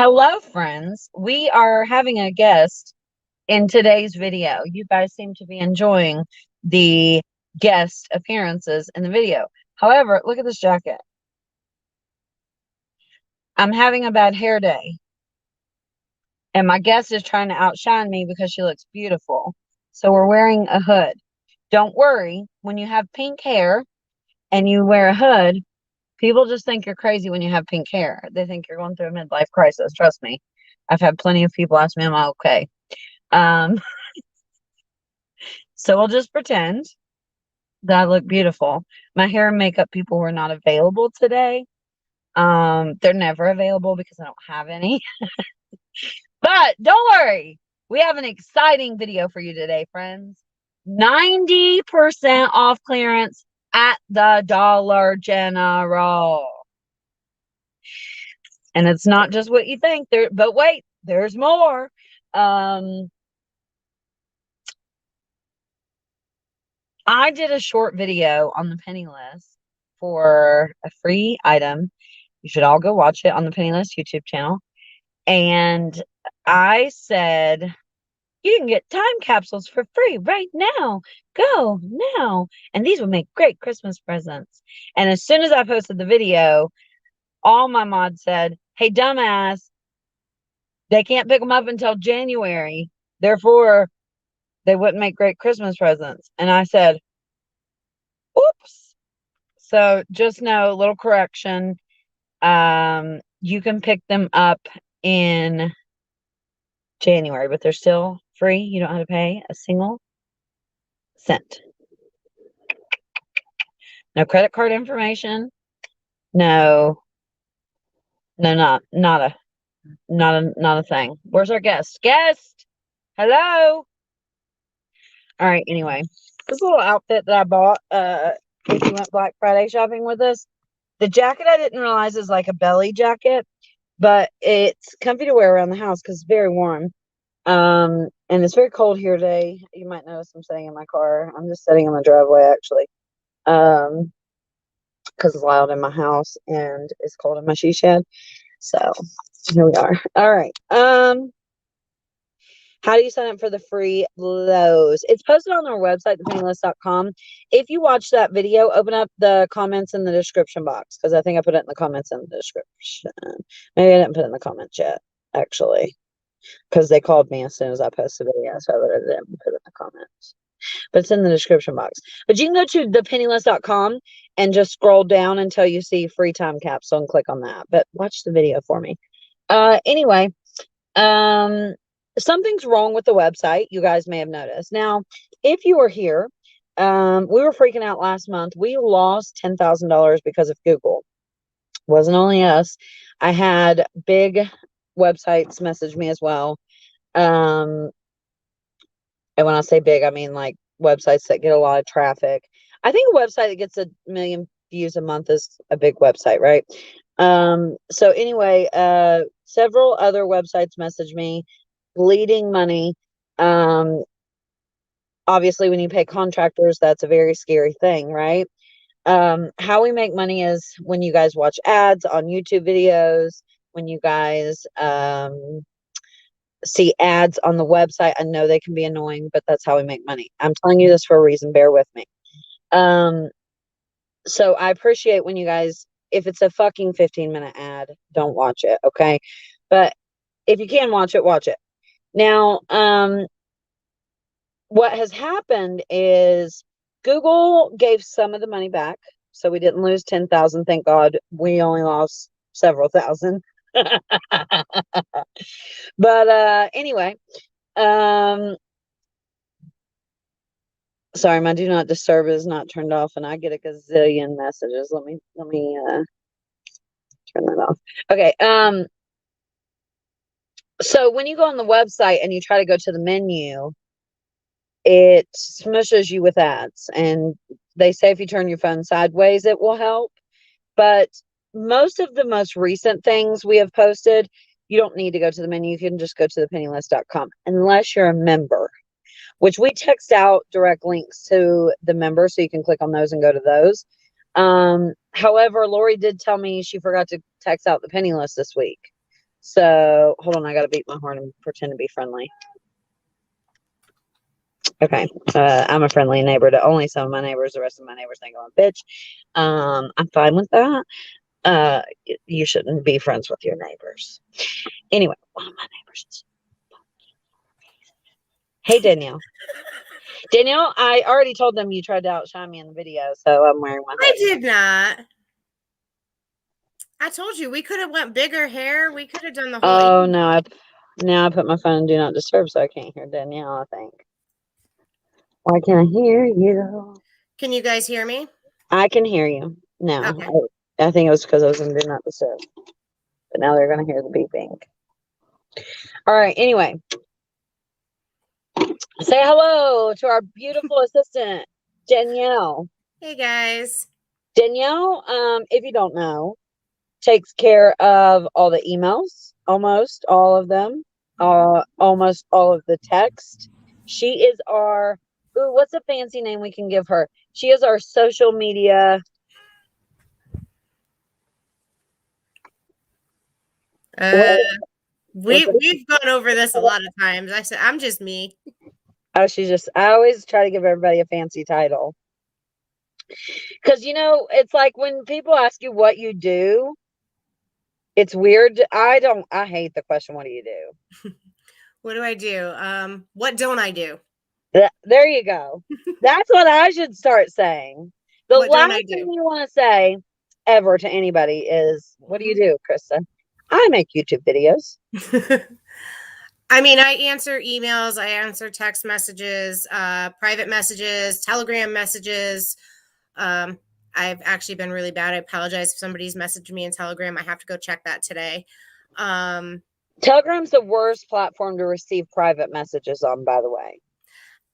Hello, friends. We are having a guest in today's video. You guys seem to be enjoying the guest appearances in the video. However, look at this jacket. I'm having a bad hair day, and my guest is trying to outshine me because she looks beautiful. So we're wearing a hood. Don't worry, when you have pink hair and you wear a hood, people just think you're crazy when you have pink hair. They think you're going through a midlife crisis. Trust me. I've had plenty of people ask me, am I okay? Um, so we'll just pretend that I look beautiful. My hair and makeup people were not available today. They're never available because I don't have any. But don't worry. We have an exciting video for you today, friends. 90% off clearance at the Dollar General. And it's not just what you think there, but wait, there's more. I did a short video on the penny list for a free item. You should all go watch it on the Penny List YouTube channel. And I said, you can get time capsules for free right now. Go now. And these would make great Christmas presents. And as soon as I posted the video, all my mods said, hey, dumbass, they can't pick them up until January. Therefore, they wouldn't make great Christmas presents. And I said, oops. So just know, little correction. You can pick them up in January, but they're still free. You don't have to pay a single cent. No credit card information. No, not a thing. Where's our guest? Guest, hello. All right. Anyway, this little outfit that I bought, if you went Black Friday shopping with us, the jacket I didn't realize is like a belly jacket, but it's comfy to wear around the house because it's very warm. And it's very cold here today. You might notice I'm sitting in my car. I'm just sitting in the driveway actually. Because it's loud in my house and it's cold in my she shed. So here we are. All right. How do you sign up for the free Lowe's? It's posted on our website, thepennyList.com. If you watch that video, open up the comments in the description box because I think I put it in the comments in the description. Maybe I didn't put it in the comments yet, actually, because they called me as soon as I posted the video, so I didn't put it in the comments. But it's in the description box. But you can go to thepennyList.com and just scroll down until you see free time capsule and click on that. But watch the video for me. Anyway, something's wrong with the website. You guys may have noticed. Now, if you were here, we were freaking out last month. We lost $10,000 because of Google. It wasn't only us. I had big websites message me as well. And when I say big, I mean like websites that get a lot of traffic. I think a website that gets 1 million views a month is a big website, right? So anyway, several other websites message me, bleeding money. Obviously, when you pay contractors, that's a very scary thing, right? How we make money is when you guys watch ads on YouTube videos, when you guys see ads on the website. I know they can be annoying, but that's how we make money. I'm telling you this for a reason. Bear with me. So I appreciate when you guys, if it's a fucking 15-minute ad, don't watch it, okay? But if you can watch it, watch it. Now, what has happened is Google gave some of the money back, so we didn't lose 10,000. Thank God. We only lost several thousand. But anyway, sorry, my do not disturb is not turned off, and I get a gazillion messages. Let me turn that off. Okay. So when you go on the website and you try to go to the menu, it smushes you with ads, and they say if you turn your phone sideways, it will help. But most of the most recent things we have posted, you don't need to go to the menu. You can just go to thepennyList.com unless you're a member, which we text out direct links to the members, so you can click on those and go to those. However, Lori did tell me she forgot to text out the Penny List this week. So hold on, I gotta beat my horn and pretend to be friendly. Okay, I'm a friendly neighbor to only some of my neighbors. The rest of my neighbors think I'm a bitch. I'm fine with that. You shouldn't be friends with your neighbors. Anyway, one of my neighbors. Hey, Danielle. Danielle, I already told them you tried to outshine me in the video, so I'm wearing my I hoodie. did not. I told you we could have went bigger hair. We could have done the whole. Oh no! Now I put my phone in do not disturb, so I can't hear Danielle. I think. Why can't I hear you? Can you guys hear me? I can hear you now. Okay. I think it was because I was in do not disturb, but now they're gonna hear the beeping. All right. Anyway, say hello to our beautiful assistant, Danielle. Hey guys. Danielle, if you don't know, takes care of all the emails, almost all of them, almost all of the text. She is our, ooh, what's a fancy name we can give her? She is our social media. We've gone over this a lot of times. I said I'm just me. Oh, I always try to give everybody a fancy title. Because, it's like when people ask you what you do, it's weird. I hate the question, what do you do? What do I do? What don't I do? There you go. That's what I should start saying. The What don't last I thing do? you want to say ever to anybody is, what do you do, Krista? I make YouTube videos. I mean, I answer emails, I answer text messages, private messages, Telegram messages. I've actually been really bad. I apologize if somebody's messaged me in Telegram. I have to go check that today. Telegram's the worst platform to receive private messages on, by the way.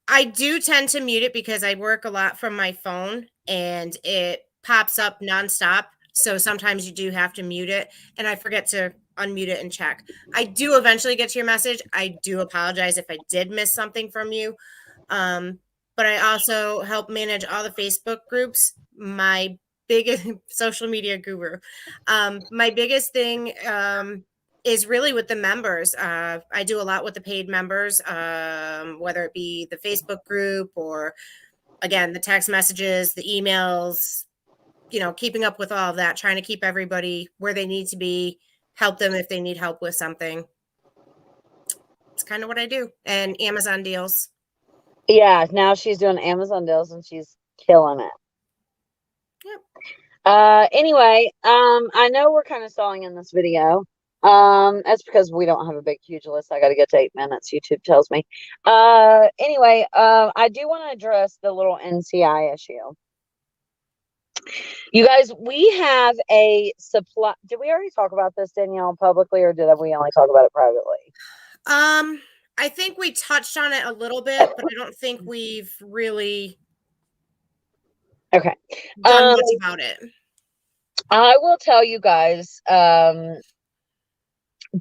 I do tend to mute it because I work a lot from my phone and it pops up nonstop. So sometimes you do have to mute it, and I forget to unmute it and check. I do eventually get to your message. I do apologize if I did miss something from you. But I also help manage all the Facebook groups. My biggest social media guru. My biggest thing is really with the members. I do a lot with the paid members, whether it be the Facebook group or, again, the text messages, the emails, keeping up with all of that, trying to keep everybody where they need to be, help them if they need help with something. It's kind of what I do. And Amazon deals. Yeah, now she's doing Amazon deals and she's killing it. Yep. Anyway, I know we're kind of stalling in this video. That's because we don't have a big, huge list. I got to get to 8 minutes, YouTube tells me. Anyway, I do want to address the little NCI issue. You guys, we have a supply. Did we already talk about this, Danielle, publicly, or did we only talk about it privately? I think we touched on it a little bit, but I don't think we've really done much about it. I will tell you guys,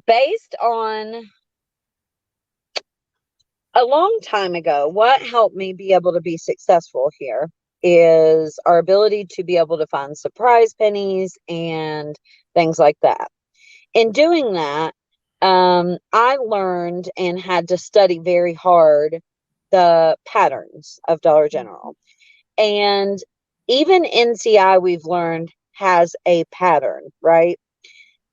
based on a long time ago, what helped me be able to be successful here is our ability to be able to find surprise pennies and things like that. In doing that, I learned and had to study very hard the patterns of Dollar General. And even NCI, we've learned, has a pattern, right?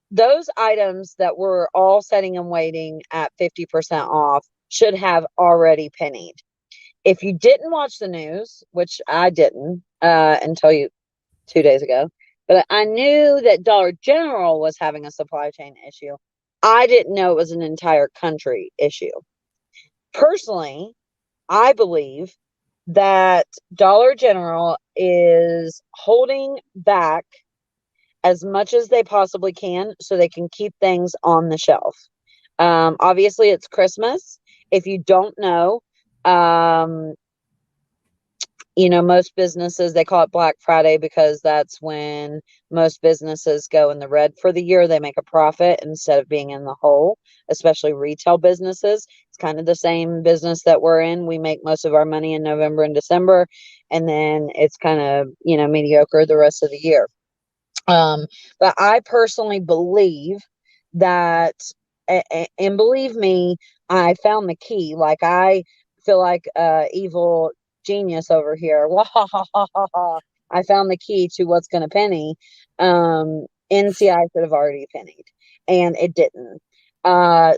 Those items that we're all setting and waiting at 50% off should have already pennied. If you didn't watch the news, which I didn't until 2 days ago, but I knew that Dollar General was having a supply chain issue. I didn't know it was an entire country issue. Personally, I believe that Dollar General is holding back as much as they possibly can so they can keep things on the shelf. Obviously, it's Christmas. If you don't know, most businesses, they call it Black Friday because that's when most businesses go in the red for the year. They make a profit instead of being in the hole, especially retail businesses. It's kind of the same business that we're in. We make most of our money in November and December, and then it's kind of, mediocre the rest of the year. But I personally believe that, and believe me, I found the key. Like, I feel like evil genius over here. Wah, ha, ha, ha, ha, ha. I found the key to what's going to penny. NCI could have already pennied, and it didn't.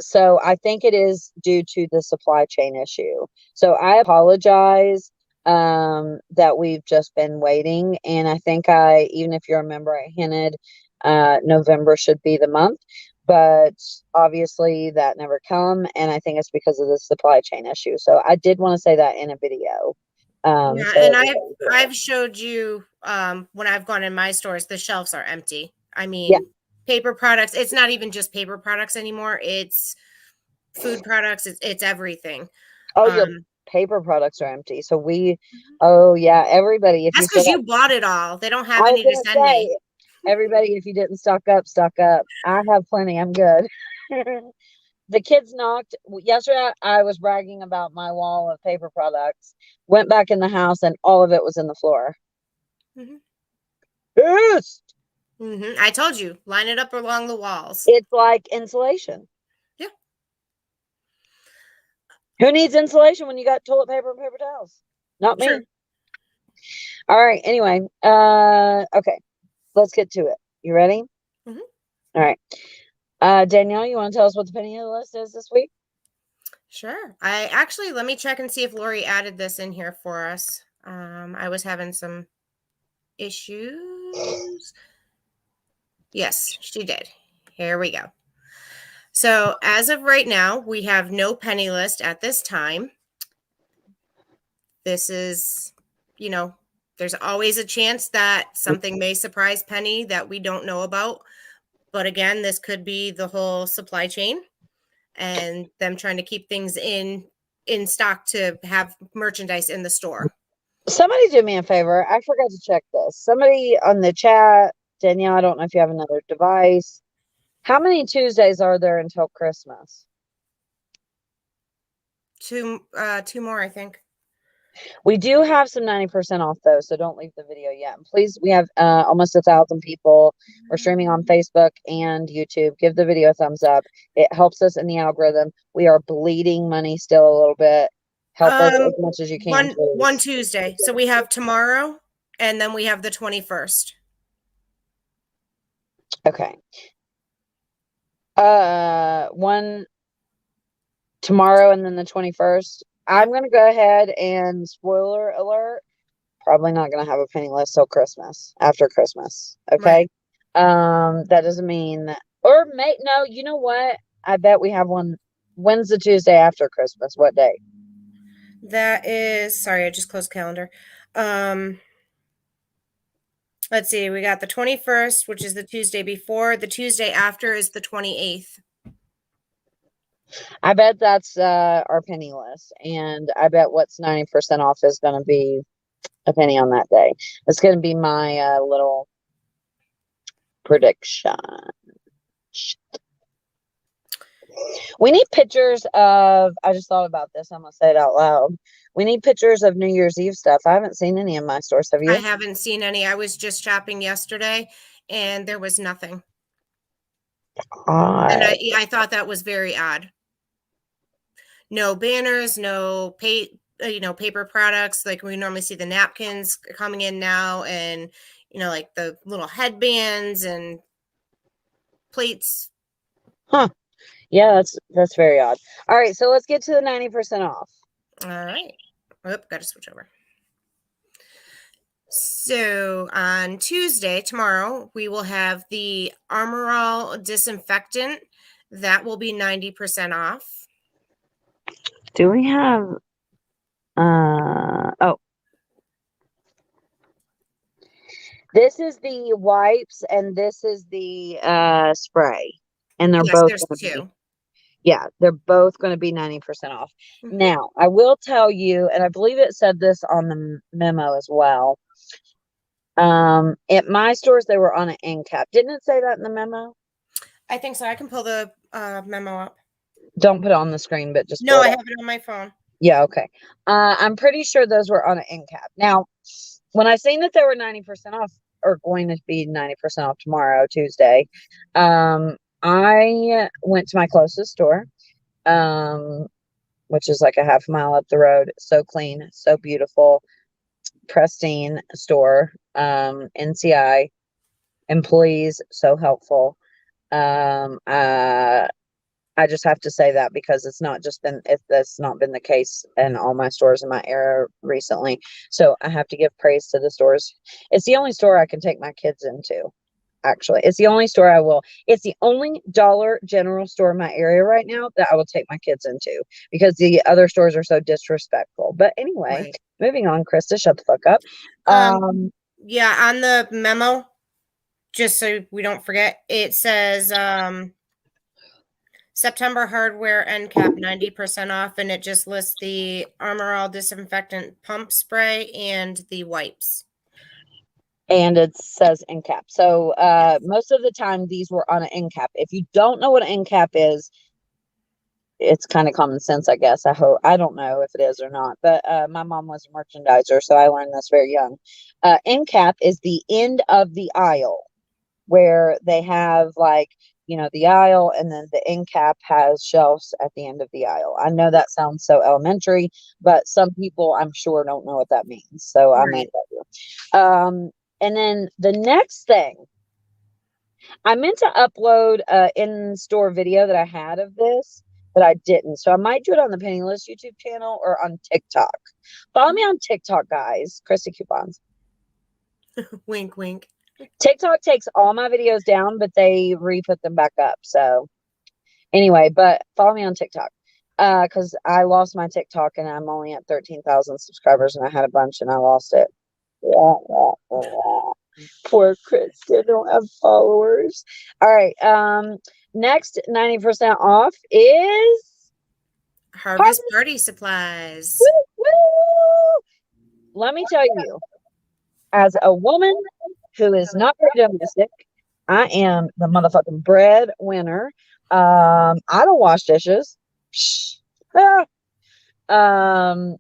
So I think it is due to the supply chain issue. So I apologize that we've just been waiting. And I think even if you remember, I hinted November should be the month, but obviously that never come. And I think it's because of the supply chain issue. So I did want to say that in a video. Yeah, So and that I've showed you when I've gone in my stores, the shelves are empty. I yeah. mean, paper products, it's not even just paper products anymore. It's food products, it's everything. Oh, your Um paper products are empty. Oh yeah, everybody, if you that's still because have, you bought it all. They don't I have was any to gonna send me. say, everybody, if you didn't stock up, stock up. I have plenty. I'm good. The kids knocked yesterday. I was bragging about my wall of paper products. Went back in the house, and all of it was in the floor. Hmm. Yes, I told you, line it up along the walls. it's like insulation. Yeah, Who needs insulation when you got toilet paper and paper towels? Not true. me. All right. Anyway, okay, let's get to it. You ready? Hmm. All right. Danielle, you want to tell us what the penny of the list is this week? Sure. I actually let me check and see if Lori added this in here for us. I was having some issues. Yes, she did. Here we go. So as of right now, we have no penny list at this time. This is, you know, there's always a chance that something may surprise Penny that we don't know about. But again, this could be the whole supply chain and them trying to keep things in stock to have merchandise in the store. Somebody do me a favor. I forgot to check this. Somebody on the chat, Danielle, I don't know if you have another device. How many Tuesdays are there until Christmas? Two more, I think. We do have some 90% off though, so don't leave the video yet. And please, we have almost 1,000 people. We're streaming on Facebook and YouTube. Give the video a thumbs up. It helps us in the algorithm. We are bleeding money still a little bit. Help us as much as you can, One please. Tuesday. So we have tomorrow and then we have the 21st. Okay. One tomorrow and then the 21st. I'm Yep. gonna go ahead and spoiler alert. Probably not gonna have a penny list till Christmas, after Christmas. Right. Okay. That doesn't mean or may no, you know what? I bet we have one. When's the Tuesday after Christmas? What day? That is, sorry, I just closed calendar. Um, let's see, we got the 21st, which is the Tuesday before. The Tuesday after is the 28th. I bet that's our penny list. And I bet what's 90% off is gonna be a penny on that day. It's gonna be my little prediction. We need pictures of, I just thought about this. I'm going to say it out loud. We need pictures of New Year's Eve stuff. I haven't seen any in my stores. Have I you? haven't seen any. I was just shopping yesterday and there was nothing. And Odd. I thought that was very odd. No banners, no paper products. Like we normally see the napkins coming in now and, like the little headbands and plates. Huh. Yeah, that's very odd. All right, so let's get to the 90% off. All right. Oop, got to switch over. So on Tuesday, tomorrow, we will have the Armor All Disinfectant. That will be 90% off. Do we have oh. This is the wipes and this is the spray. And they're Yes, both there's going to be, two. yeah, they're both going to be 90% off. Mhm. Now, I will tell you, and I believe it said this on the memo as well. At my stores, they were on an end cap. Didn't it say that in the memo? I think so. I can pull the memo up. Don't put it on the screen, but just No, pull I it have up. it on my phone. Yeah, okay. I'm pretty sure those were on an end cap. Now, when I seen that they were 90% off or going to be 90% off tomorrow, Tuesday, I went to my closest store, um, which is like a half mile up the road. So clean, so beautiful, pristine store. NCI employees, so helpful. Um, uh, I just have to say that because that's not been the case in all my stores in my area recently. So I have to give praise to the stores. It's the only store I can take my kids into. Actually, it's the only store I will. It's the only Dollar General store in my area right now that I will take my kids into because the other stores are so disrespectful. But anyway, Right. moving on, Krista, shut the fuck up. Um, Um, yeah, on the memo, just so we don't forget, it says September hardware end cap 90% off, and it just lists the Armor All disinfectant pump spray and the wipes. and it says end cap. So Yes. most of the time these were on an end cap. If you don't know what an end cap is, it's kind of common sense, I guess. I don't know if it is or not, but my mom was a merchandiser, so I learned this very young. End cap is the end of the aisle where they have like, the aisle, and then the end cap has shelves at the end of the aisle. I know that sounds so elementary, but some people I'm sure don't know what that means. So I'm gonna Right. tell you. And then the next thing, I meant to upload a in-store video that I had of this, but I didn't. So I might do it on the Penniless YouTube channel or on TikTok. Follow me on TikTok, guys. Christy Coupons. Wink, wink. TikTok takes all my videos down, but they re-put them back up. So anyway, but follow me on TikTok. Because I lost my TikTok and I'm only at 13,000 subscribers and I had a bunch and I lost it. Poor Chris, they don't have followers. All right. Next 90% off is Harvest Harvest. party supplies. Woo, woo. Let me tell you, as a woman who is not very domestic, I am the motherfucking breadwinner. I don't wash dishes. Ah. Um,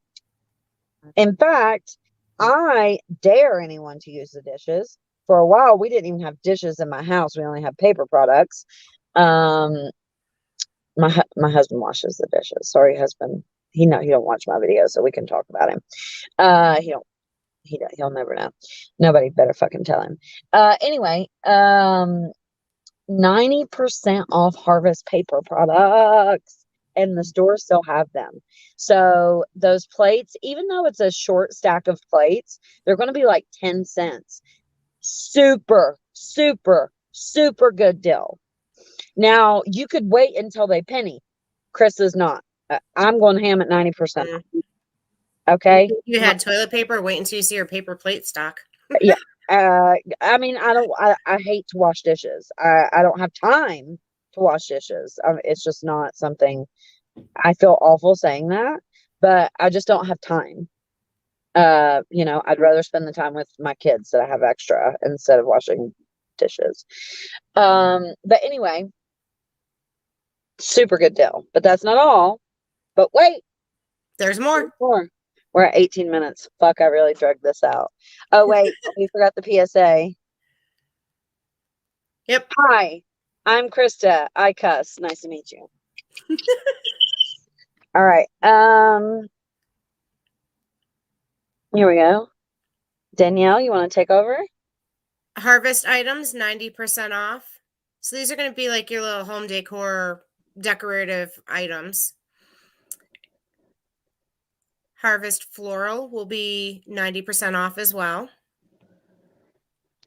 in fact, I dare anyone to use the dishes. For a while, we didn't even have dishes in my house. We only had paper products. Um, my husband washes the dishes. Sorry, husband. He don't watch my videos, so we can talk about him. He don't. He'll never know. Nobody better fucking tell him. Anyway, 90% off Harvest paper products, and the stores still have them. So those plates, even though it's a short stack of plates, they're going to be like 10 cents. Super, super, super good deal. Now, you could wait until they penny. Chris is not. I'm going ham at 90%. Mm. Okay. You had toilet paper. Wait until you see your paper plate stock. Yeah. I mean, I hate to wash dishes. I don't have time to wash dishes. It's just not something. I feel awful saying that, but I just don't have time. I'd rather spend the time with my kids that I have extra instead of washing dishes. But anyway, super good deal. But that's not all. But wait, There's more. more. We're at 18 minutes. Fuck, I really dragged this out. Oh, wait, we forgot the PSA. Yep. Hi, I'm Krista. I cuss. Nice to meet you. All right. Here we go. Danielle, you want to take over? Harvest items 90% off. So these are going to be like your little home decor decorative items. Harvest Floral will be 90% off as well.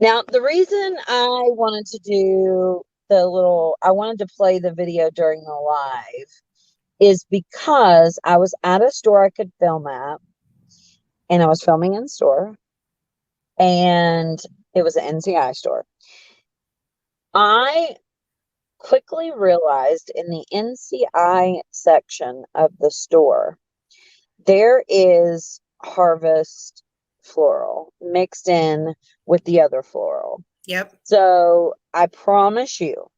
Now, the reason I wanted to play the video during the live is because I was at a store I could film at, and I was filming in store, and it was an NCI store. I quickly realized in the NCI section of the store, there is Harvest Floral mixed in with the other floral. Yep. So I promise you,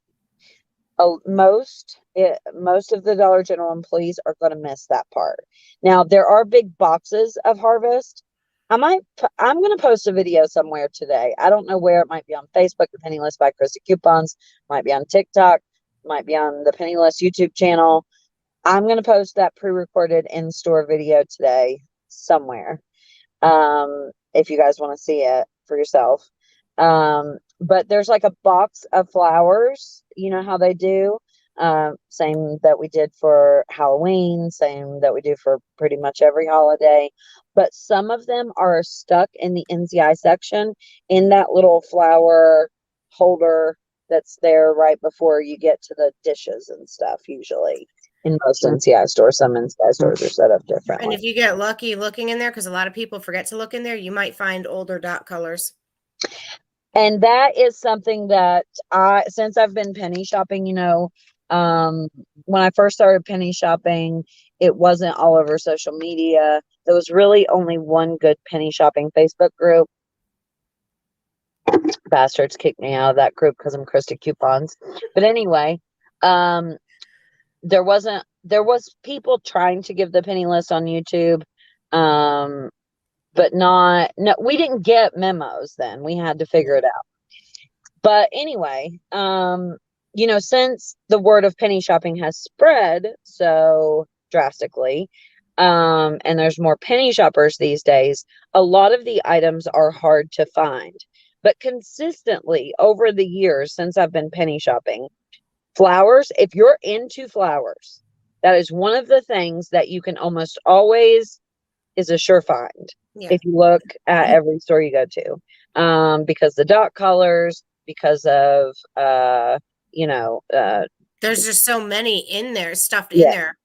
most of the Dollar General employees are going to miss that part. Now there are big boxes of Harvest. I'm going to post a video somewhere today. I don't know where. It might be on Facebook, the Penniless by Christy Coupons. Might be on TikTok. might be on the Penniless YouTube channel. I'm going to post that pre-recorded in-store video today somewhere. If you guys want to see it for yourself. But there's like a box of flowers, you know how they do. Same that we did for Halloween, same that we do for pretty much every holiday. But some of them are stuck in the NCI section in that little flower holder that's there right before you get to the dishes and stuff, usually. In most NCI stores, some NCI stores are set up And differently. if you get lucky looking in there, because a lot of people forget to look in there, you might find older dot colors. And that is something that since I've been penny shopping, when I first started penny shopping, it wasn't all over social media. There was really only one good penny shopping Facebook group. Bastards kicked me out of that group because I'm Krista Coupons. But anyway, there was people trying to give the penny list on YouTube. But no, we didn't get memos then. We had to figure it out. But anyway, since the word of penny shopping has spread so drastically, and there's more penny shoppers these days, a lot of the items are hard to find. But consistently over the years since I've been penny shopping, flowers, if you're into flowers, that is one of the things that you can almost always is a sure find. Yeah. If you look at every store you go to, because the dot colors, because of there's just so many in there, stuffed in yeah, there.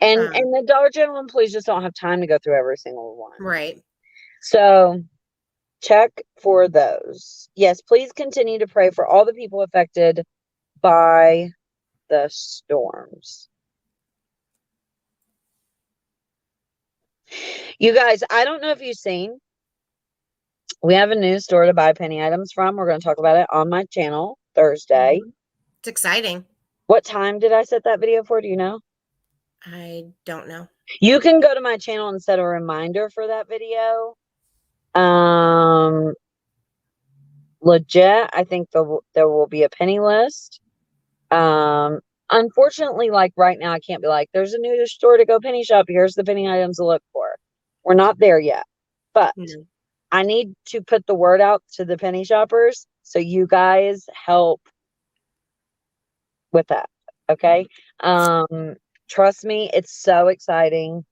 and the Dollar General employees just don't have time to go through every single one. Right. So check for those. Yes, please continue to pray for all the people affected by the storms. You guys, I don't know if you've seen, we have a new store to buy penny items from. We're going to talk about it on my channel Thursday. It's exciting. What time did I set that video for? Do you know? I don't know. You can go to my channel and set a reminder for that video. Legit, I think there will be a penny list. Unfortunately, like right now, I can't be like, there's a new store to go penny shop. Here's the penny items to look for. We're not there yet. But I need to put the word out to the penny shoppers so you guys help with that. Okay. Trust me, it's so exciting.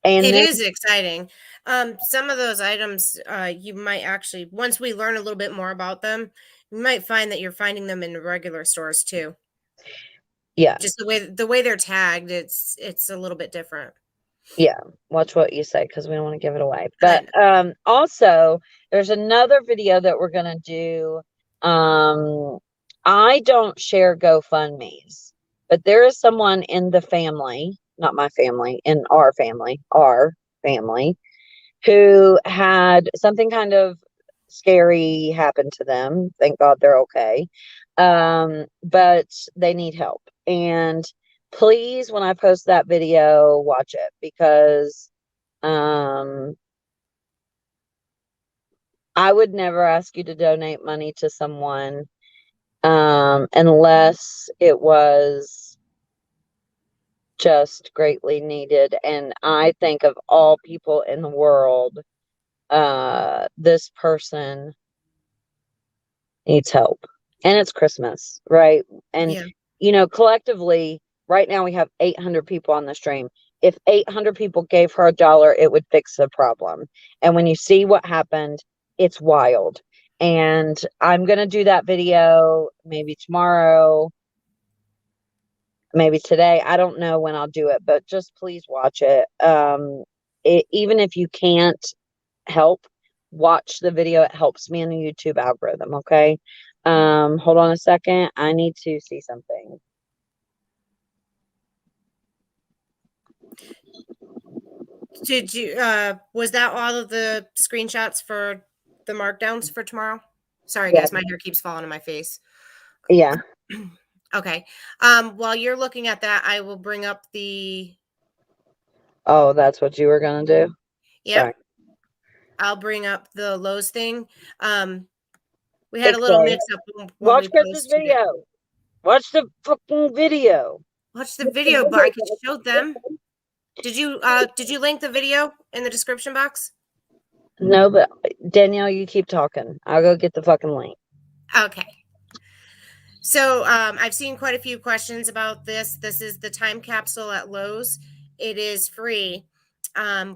And it is exciting. Some of those items, you might actually, once we learn a little bit more about them, you might find that you're finding them in regular stores too. Yeah. Just the way they're tagged, it's a little bit different. Yeah, watch what you say because we don't want to give it away. But also, there's another video that we're gonna do. I don't share GoFundMe's, but there is someone in the family, not my family, in our family, who had something kind of scary happen to them. Thank God they're okay. But they need help. And please, when I post that video, watch it because I would never ask you to donate money to someone unless it was just greatly needed. And I think of all people in the world, this person needs help. And it's Christmas, right? And collectively, right now we have 800 people on the stream. If 800 people gave her $1, it would fix the problem. And when you see what happened, it's wild. And I'm going to do that video maybe tomorrow, maybe today. I don't know when I'll do it, but just please watch it. Even if you can't help, watch the video. It helps me in the YouTube algorithm. Okay. Hold on a second. I need to see something. Did you was that all of the screenshots for the markdowns for tomorrow? Sorry guys, my hair keeps falling on my face. Yeah. Okay. While you're looking at that, I will bring up the Oh, that's what you were gonna do? Yep. Sorry. I'll bring up the Lowe's thing. We had a little mix up when watch we Chris's posted video. it. Watch the fucking video. Watch the video, but I could show them. Did you link the video in the description box? No, but Danielle, you keep talking. I'll go get the fucking link. Okay. So I've seen quite a few questions about this. This is the time capsule at Lowe's. It is free.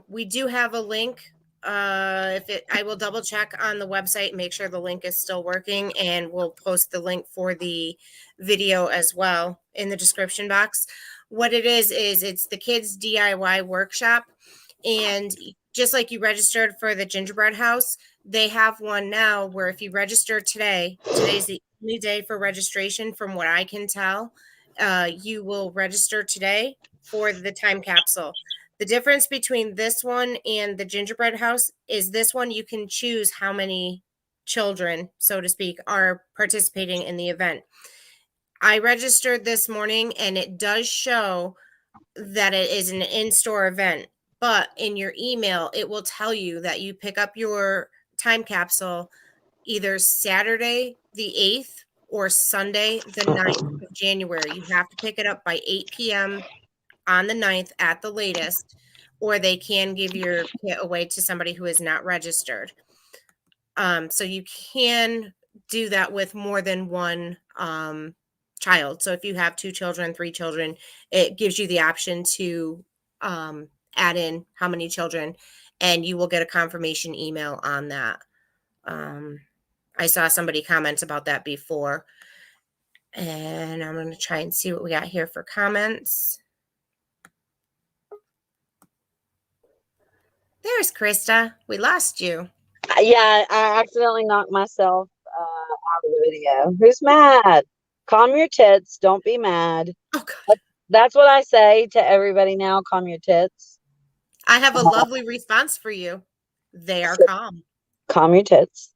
We do have a link. I will double check on the website, make sure the link is still working, and we'll post the link for the video as well in the description box. What it is it's the kids DIY workshop, and just like you registered for the gingerbread house, they have one now where if you register today's the only day for registration from what I can tell. You will register today for the time capsule. The difference between this one and the gingerbread house is this one you can choose how many children, so to speak, are participating in the event. I registered this morning and it does show that it is an in-store event, but in your email, it will tell you that you pick up your time capsule either Saturday the 8th or Sunday the 9th of January. You have to pick it up by 8 p.m. on the 9th at the latest, or they can give your kit away to somebody who is not registered. So you can do that with more than one child. So if you have 2 children, 3 children, it gives you the option to add in how many children, and you will get a confirmation email on that. I saw somebody comment about that before, and I'm going to try and see what we got here for comments. There's Krista. We lost you. Yeah, I accidentally knocked myself out of the video. Who's mad? Calm your tits. Don't be mad. Oh, God. That's what I say to everybody now. Calm your tits. I have a lovely response for you. They are calm. Calm your tits.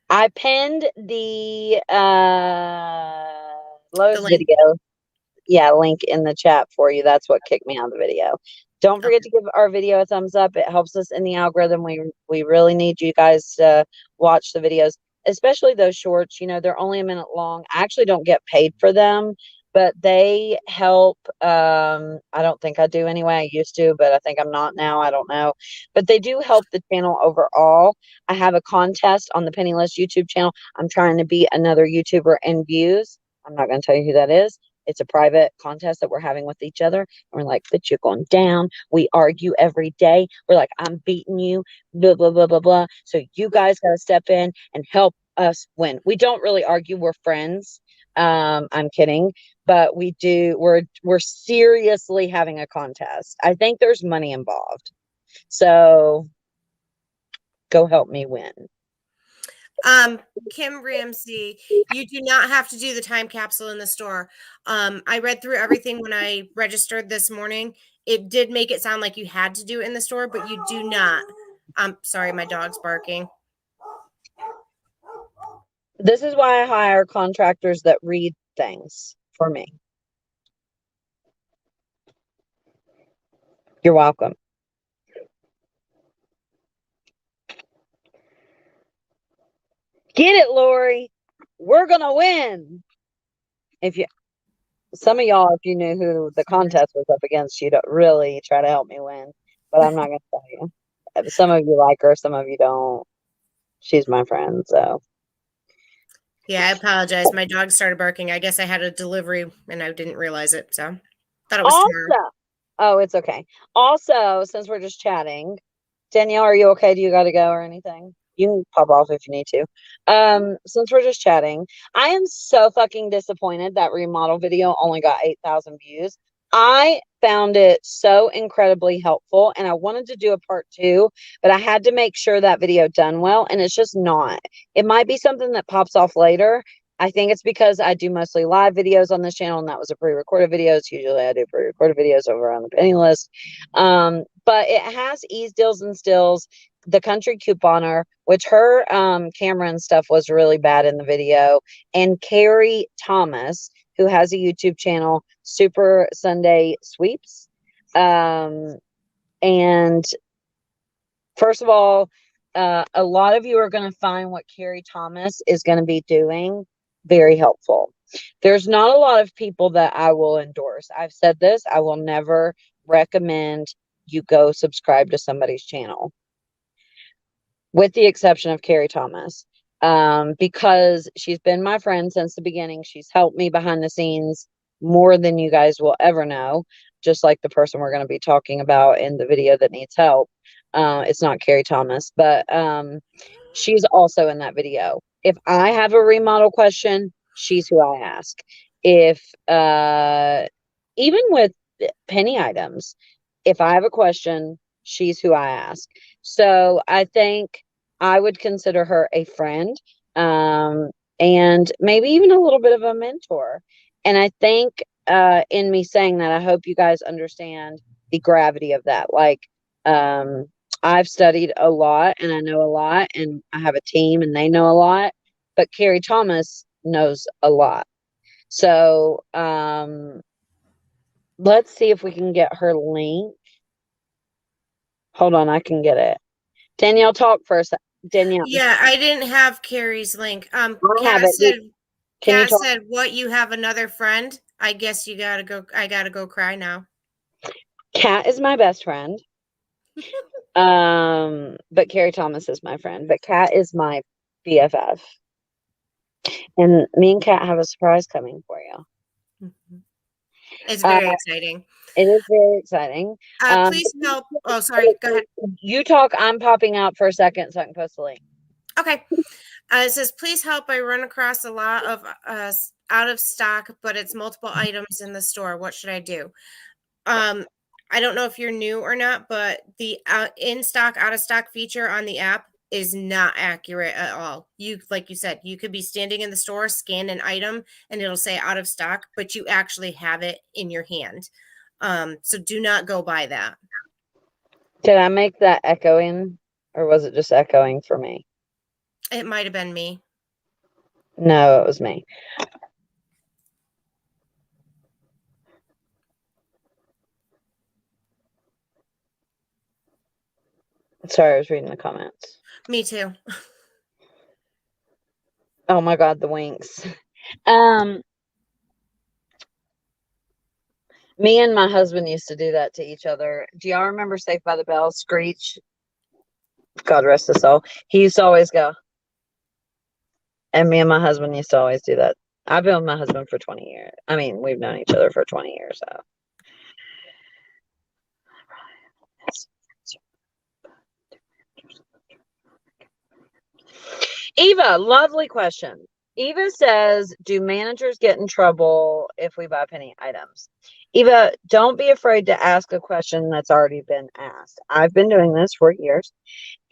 I pinned the The Lowe's link. video. Yeah, link in the chat for you. That's what kicked me out of the video. Don't forget Okay. to give our video a thumbs up. It helps us in the algorithm. We really need you guys to watch the videos, especially those shorts. You know, they're only a minute long. I actually don't get paid for them, but they help. I don't think I do anyway. I used to, but I think I'm not now. I don't know. But they do help the channel overall. I have a contest on the Penniless YouTube channel. I'm trying to beat another YouTuber in views. I'm not going to tell you who that is. It's a private contest that we're having with each other. And we're like, bitch, you're going down. We argue every day. We're like, I'm beating you, blah, blah, blah, blah, blah. So you guys got to step in and help us win. We don't really argue. We're friends. I'm kidding. But we're seriously having a contest. I think there's money involved. So go help me win. Kim Ramsey, you do not have to do the time capsule in the store. I read through everything when I registered this morning. It did make it sound like you had to do it in the store, but you do not. I'm sorry, my dog's barking. This is why I hire contractors that read things for me. You're welcome. Get it, Lori. We're gonna win. If you, some of y'all, if you knew who the contest was up against, you'd really try to help me win. But I'm not gonna tell you. Some of you like her, some of you don't. She's my friend, so. Yeah, I apologize. My dog started barking. I guess I had a delivery and I didn't realize it. So thought it was tomorrow. Also, oh, it's okay. Also, since we're just chatting, Danielle, are you okay? Do you got to go or anything? You can pop off if you need to. Since we're just chatting, I am so fucking disappointed that remodel video only got 8,000 views. I found it so incredibly helpful and I wanted to do a part 2, but I had to make sure that video done well, and it's just not. It might be something that pops off later. I think it's because I do mostly live videos on this channel, and that was a pre-recorded videos. Usually I do pre-recorded videos over on the penny list. But it has ease deals and stills, the country couponer, which her camera and stuff was really bad in the video, and Carrie Thomas, who has a YouTube channel, Super Sunday Sweeps. And first of all, a lot of you are going to find what Carrie Thomas is going to be doing Very helpful. There's not a lot of people that I will endorse. I've said this, I will never recommend you go subscribe to somebody's channel, with the exception of Carrie Thomas, because she's been my friend since the beginning. She's helped me behind the scenes more than you guys will ever know, just like the person we're going to be talking about in the video that needs help. It's not Carrie Thomas, but she's also in that video. If I have a remodel question, she's who I ask. If even with penny items, if I have a question, she's who I ask. So I think I would consider her a friend, um, and maybe even a little bit of a mentor. And I think in me saying that, I hope you guys understand the gravity of that. Like, um, I've studied a lot and I know a lot, and I have a team and they know a lot, but Carrie Thomas knows a lot. So let's see if we can get her link. Hold on, I can get it. Danielle, talk first. Danielle, Yeah, I didn't have Carrie's link. I have it. Can you Kat talk? said, "What? You have another friend? I guess you gotta go. I gotta go cry now." Kat is my best friend. But Carrie Thomas is my friend. But Kat is my BFF. And me and Kat have a surprise coming for you. Mhm. It's Uh, very exciting. it is very exciting. Please help. Oh, sorry. Go ahead. You talk. I'm popping out for a second so I can post the link. Okay. It says, "Please help. I run across a lot of out of stock, but it's multiple items in the store. What should I do?" Um, I don't know if you're new or not, but the in stock, out of stock feature on the app is not accurate at all. Like you said, you could be standing in the store, scan an item, and it'll say out of stock, but you actually have it in your hand. So do not go by that. Did I make that echoing, or was it just echoing for me? It might have been me. No, it was me. Sorry, I was reading the comments. Me too. Oh my God, the winks. Um, Me and my husband used to do that to each other. Do y'all remember Saved by the Bell? Screech, God rest his soul. He used to always go, and me and my husband used to always do that. I've been with my husband for 20 years. I mean, we've known each other for 20 years. So, Eva, lovely question. Eva says, "Do managers get in trouble if we buy penny items?" Eva, don't be afraid to ask a question that's already been asked. I've been doing this for years.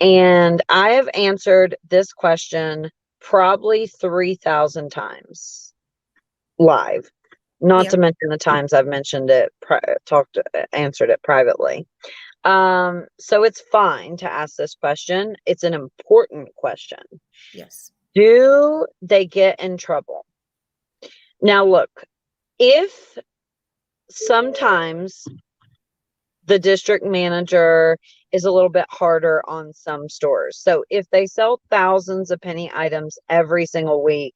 And I have answered this question probably 3,000 times live, not Yep. to mention the times I've mentioned it, answered it privately. So it's fine to ask this question. It's an important question. Yes. Do they get in trouble? Now, look, if sometimes the district manager is a little bit harder on some stores. So if they sell thousands of penny items every single week,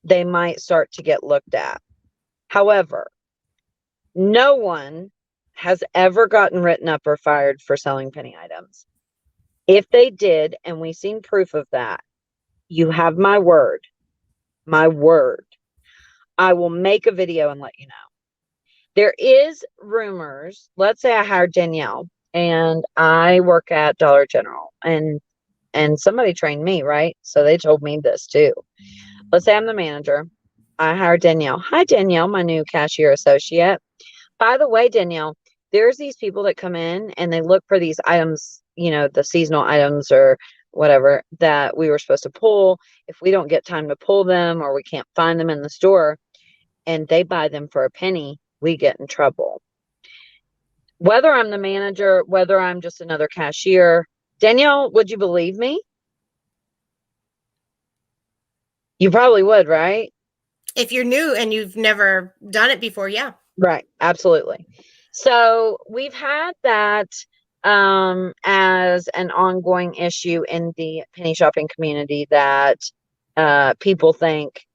they might start to get looked at. However, no one has ever gotten written up or fired for selling penny items. If they did, and we've seen proof of that, you have my word. My word. I will make a video and let you know. There is rumors. Let's say I hired Danielle and I work at Dollar General, and somebody trained me, right? So they told me this too. Let's say I'm the manager. I hired Danielle. Hi, Danielle, my new cashier associate. By the way, Danielle, there's these people that come in and they look for these items, the seasonal items or whatever that we were supposed to pull. If we don't get time to pull them or we can't find them in the store and they buy them for a penny, we get in trouble. Whether I'm the manager, whether I'm just another cashier, Danielle, would you believe me? You probably would, right? If you're new and you've never done it before, yeah. Right, absolutely. So we've had that as an ongoing issue in the penny shopping community, that people think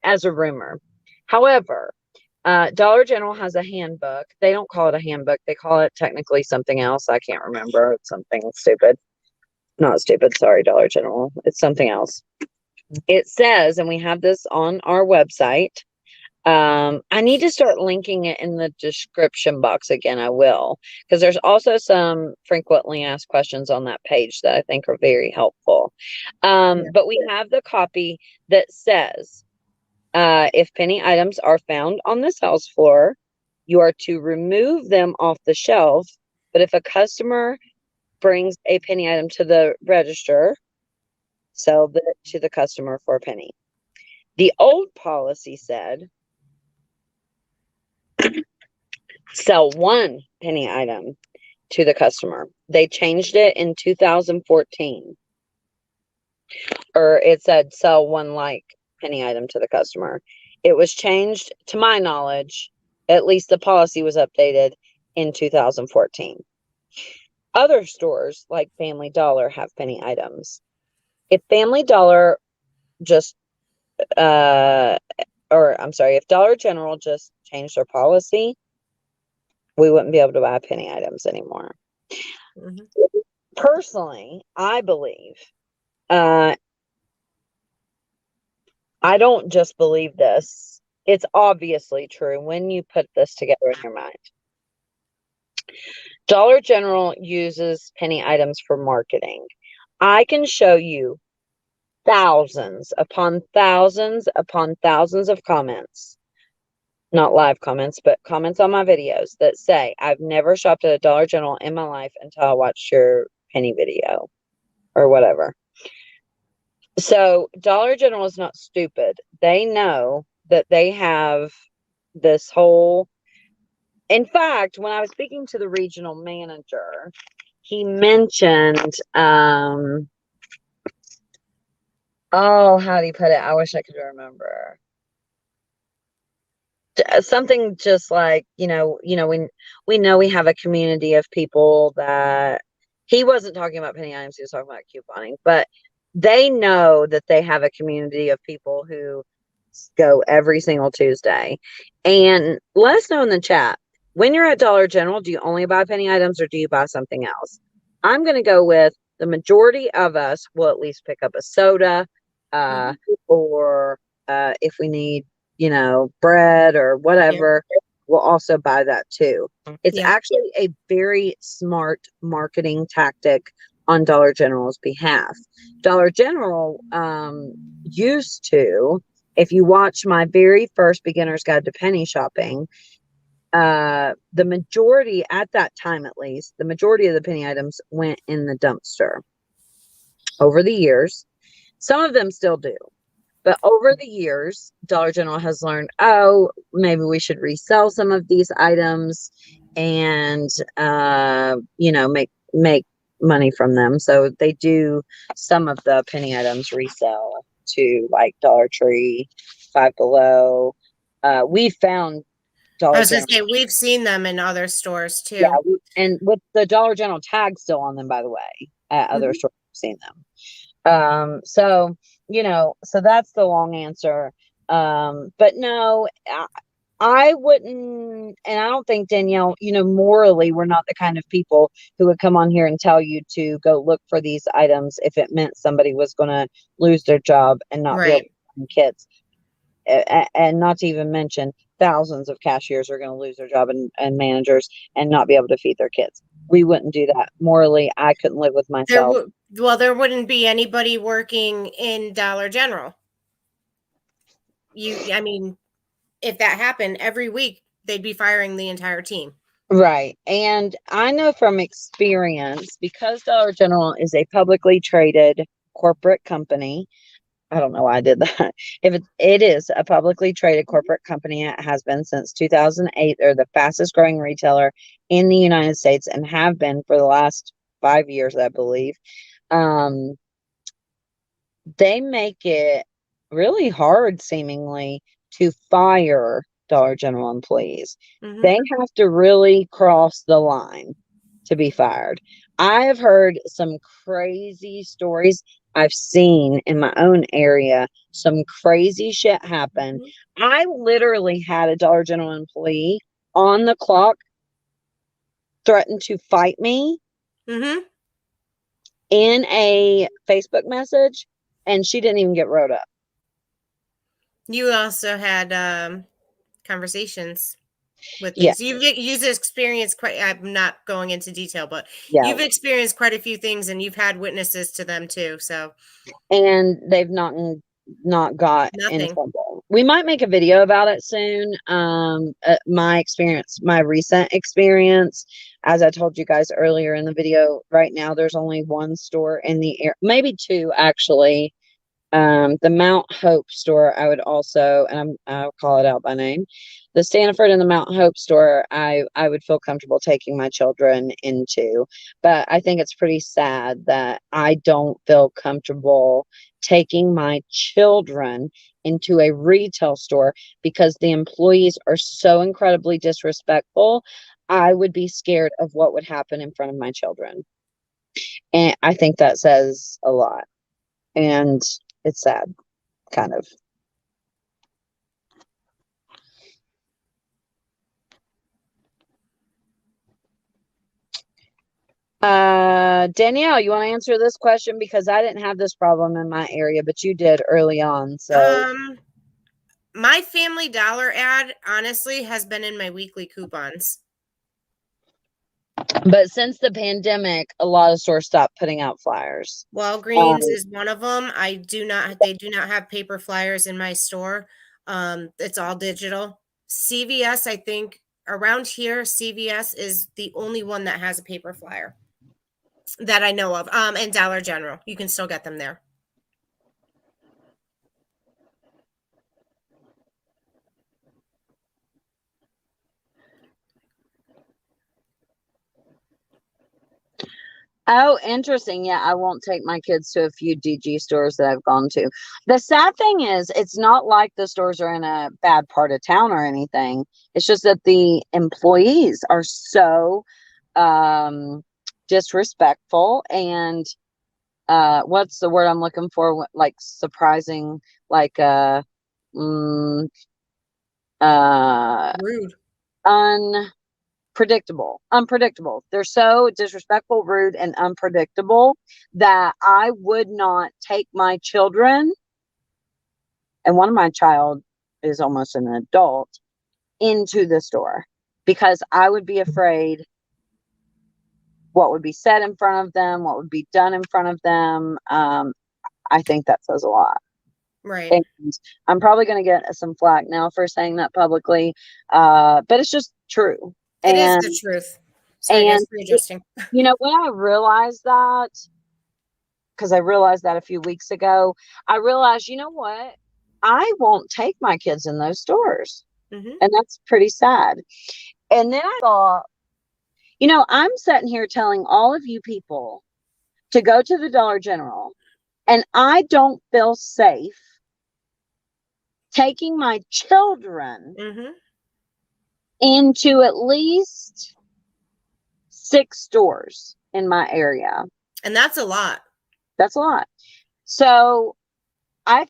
as a rumor. However, Dollar General has a handbook. They don't call it a handbook. They call it technically something else. I can't remember. It's something stupid. Not stupid. Sorry, Dollar General. It's something else. It says, and we have this on our website. I need to start linking it in the description box again. I will, because there's also some frequently asked questions on that page that I think are very helpful. But we have the copy that says, if penny items are found on the sales floor, you are to remove them off the shelf. But if a customer brings a penny item to the register, sell it to the customer for a penny. The old policy said, sell one penny item to the customer. They changed it in 2014. Or it said sell one like penny item to the customer. It was changed, to my knowledge, at least the policy was updated in 2014. Other stores like Family Dollar have penny items. If Family Dollar just if Dollar General just changed their policy, we wouldn't be able to buy penny items anymore. Mm-hmm. Personally, I believe, I don't just believe this. It's obviously true when you put this together in your mind. Dollar General uses penny items for marketing. I can show you thousands upon thousands upon thousands of comments, not live comments, but comments on my videos that say, I've never shopped at a Dollar General in my life until I watched your penny video or whatever. So Dollar General is not stupid. They know that they have this whole, in fact, when I was speaking to the regional manager, he mentioned, how do you put it? I wish I could remember. Something just like, we know we have a community of people that, he wasn't talking about penny items, he was talking about couponing, but they know that they have a community of people who go every single Tuesday. And let us know in the chat, when you're at Dollar General, do you only buy penny items or do you buy something else? I'm going to go with the majority of us will at least pick up a soda, or if we need, bread or whatever, we'll also buy that too. It's actually a very smart marketing tactic on Dollar General's behalf. Dollar General used to, if you watch my very first beginner's guide to penny shopping, the majority, at that time at least, the majority of the penny items went in the dumpster. Over the years, some of them still do. But over the years, Dollar General has learned, maybe we should resell some of these items and, make money from them. So they do some of the penny items resell to like Dollar Tree, Five Below. We found Dollar I was General. going to say, we've seen them in other stores too. Yeah, and with the Dollar General tag still on them, by the way, at other stores, we've seen them. So that's the long answer. But no, I wouldn't, and I don't think, Danielle, morally, we're not the kind of people who would come on here and tell you to go look for these items if it meant somebody was going to lose their job and not be able to find kids. And not to even mention thousands of cashiers are going to lose their job and managers and not be able to feed their kids. We wouldn't do that. Morally, I couldn't live with myself. There wouldn't be anybody working in Dollar General. If that happened every week, they'd be firing the entire team. Right. And I know from experience, because Dollar General is a publicly traded corporate company, I don't know why I did that. If it is a publicly traded corporate company, it has been since 2008. They're the fastest growing retailer in the United States and have been for the last 5 years, I believe. They make it really hard, seemingly, to fire Dollar General employees. They have to really cross the line to be fired. I have heard some crazy stories. I've seen in my own area some crazy shit happen. Mhm. I literally had a Dollar General employee on the clock threaten to fight me Mhm. in a Facebook message, and she didn't even get wrote up. You also had conversations with Yeah, things. You've experienced quite. I'm not going into detail, but yeah. you've experienced quite a few things, and you've had witnesses to them too. So And they've not got in nothing. trouble. We might make a video about it soon. My experience, my recent experience, as I told you guys earlier in the video, right now there's only one store in the air, maybe two actually. The Mount Hope store, I would also, and I'll call it out by name. The Stanford and the Mount Hope store, I would feel comfortable taking my children into. But I think it's pretty sad that I don't feel comfortable taking my children into a retail store because the employees are so incredibly disrespectful. I would be scared of what would happen in front of my children. And I think that says a lot. And it's sad, kind of. Danielle, you want to answer this question because I didn't have this problem in my area, but you did early on. So, Um, my Family Dollar ad honestly has been in my weekly coupons. but since the pandemic, a lot of stores stopped putting out flyers. Walgreens is one of them. They do not have paper flyers in my store. It's all digital. CVS, I think around here, CVS is the only one that has a paper flyer that I know of. And Dollar General, you can still get them there. Oh, interesting. Yeah, I won't take my kids to a few DG stores that I've gone to. The sad thing is, it's not like the stores are in a bad part of town or anything. It's just that the employees are so um disrespectful and what's the word I'm looking for? Like surprising, like mm, uh Rude. unpredictable. They're so disrespectful, rude, and unpredictable that I would not take my children, and one of my child is almost an adult, into the store because I would be afraid what would be said in front of them, what would be done in front of them. I think that says a lot. Right. And I'm probably going to get some flack now for saying that publicly, but it's just true. It is And the truth. Sorry, guys, and for adjusting. when I realized that, because I realized that a few weeks ago, I realized, you know what? I won't take my kids in those stores, Hmm. and that's pretty sad. And then I thought, I'm sitting here telling all of you people to go to the Dollar General, and I don't feel safe taking my children Hmm. into at least 6 stores in my area. And that's a lot. That's a lot. So I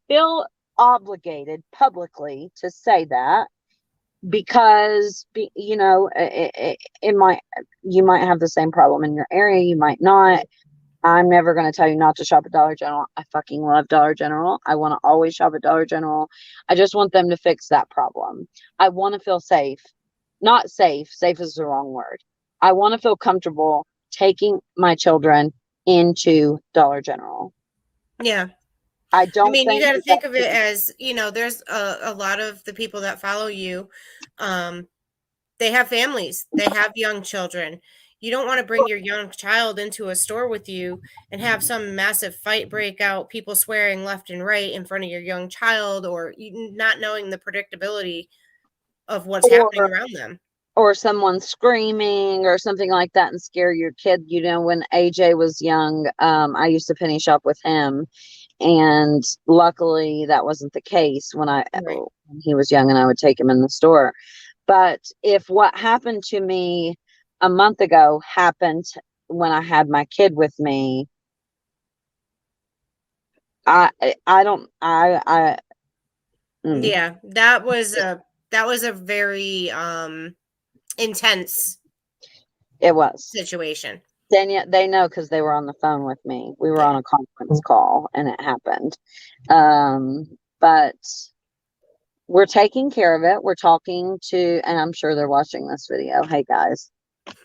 feel obligated publicly to say that because it might you might have the same problem in your area, you might not. Right. I'm never going to tell you not to shop at Dollar General. I fucking love Dollar General. I want to always shop at Dollar General. I just want them to fix that problem. I want to feel safe. Not safe. Safe is the wrong word. I want to feel comfortable taking my children into Dollar General. Yeah. I I don't mean, you think got to that think of it as, there's a lot of the people that follow you. Um, they have families, they have young children. You don't want to bring your young child into a store with you and have some massive fight break out, people swearing left and right in front of your young child, or not knowing the predictability of what's happening or around them. or someone screaming or something like that and scare your kid. When AJ was young, I used to penny shop with him, and luckily that wasn't the case Right. when he was young and I would take him in the store. But if what happened to me a month ago happened when I had my kid with me, I don't I mm, Yeah, that was a very intense it was. situation. Danielle, they know because they were on the phone with me. We were on Yeah. a conference call and it happened. But we're taking care of it. We're talking to, and I'm sure they're watching this video. Hey guys.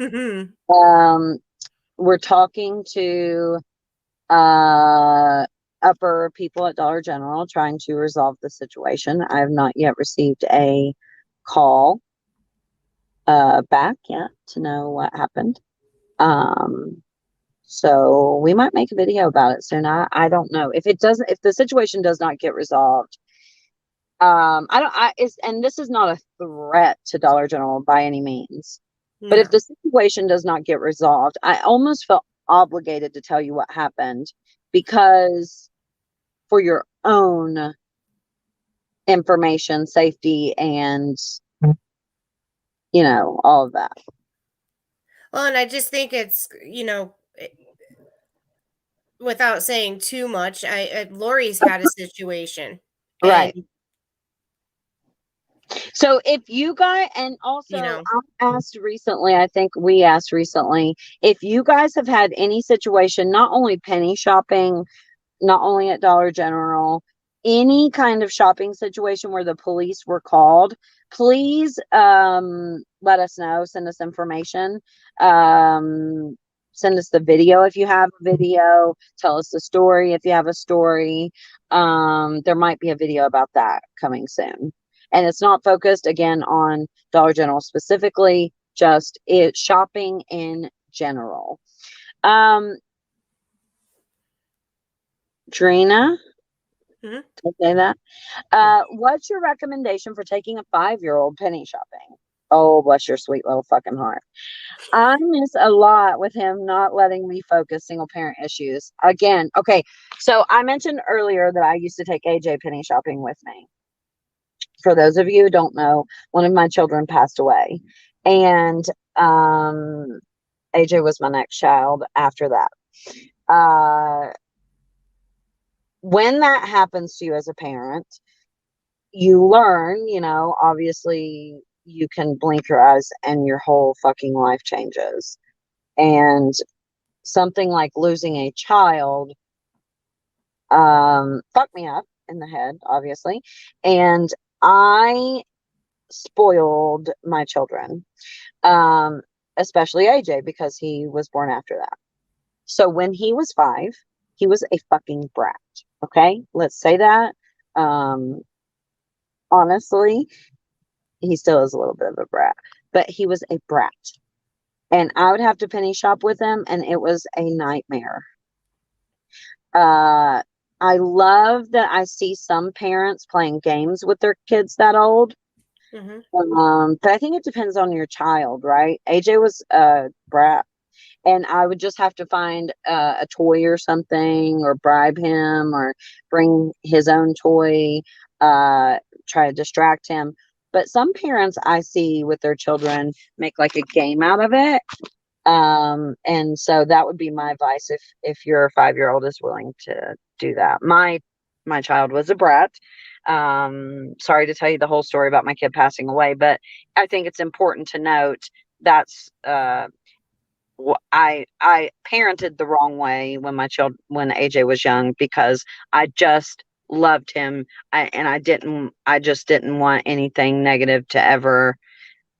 Um, we're talking to upper people at Dollar General trying to resolve the situation. I have not yet received a call back yet to know what happened. Um, so we might make a video about it soon. I don't know if it doesn't, if the situation does not get resolved. I don't, I is, and this is not a threat to Dollar General by any means, but if No. the situation does not get resolved, I almost felt obligated to tell you what happened because for your own information, safety, and all of that. Well, and I just think it's, without saying too much, Lori's had a situation, and Right. So if you guys, and you also know, I asked recently, I think we asked recently, if you guys have had any situation, not only penny shopping, not only at Dollar General, any kind of shopping situation where the police were called, please let us know, send us information. Um, Send us the video if you have a video, tell us the story if you have a story. There might be a video about that coming soon. And it's not focused again on Dollar General specifically, just it shopping in general. Um, Drina, mhm. did I say that? Yeah. What's your recommendation for taking a 5-year-old penny shopping? Oh, bless your sweet little fucking heart. I miss a lot with him not letting me focus single parent issues. Again, okay. So I mentioned earlier that I used to take AJ penny shopping with me. For those of you who don't know, one of my children passed away. And um AJ was my next child after that. Uh when that happens to you as a parent, you learn, obviously you can blink your eyes and your whole fucking life changes. And something like losing a child fucked me up in the head, obviously. And I spoiled my children, um, especially AJ because he was born after that. So when he was 5, he was a fucking brat. Okay, let's say that. Um, Honestly, he still is a little bit of a brat, but he was a brat. And I would have to penny shop with him, and it was a nightmare. Uh, I love that I see some parents playing games with their kids that old. Mhm. But I think it depends on your child, right? AJ was a brat, and I would just have to find a toy or something, or bribe him, or bring his own toy, uh, try to distract him. But some parents I see with their children make like a game out of it. And so that would be my advice if your 5-year-old is willing to do that. My child was a brat. Sorry to tell you the whole story about my kid passing away, but I think it's important to note that's I parented the wrong way when AJ was young because I just loved him, and I just didn't want anything negative to ever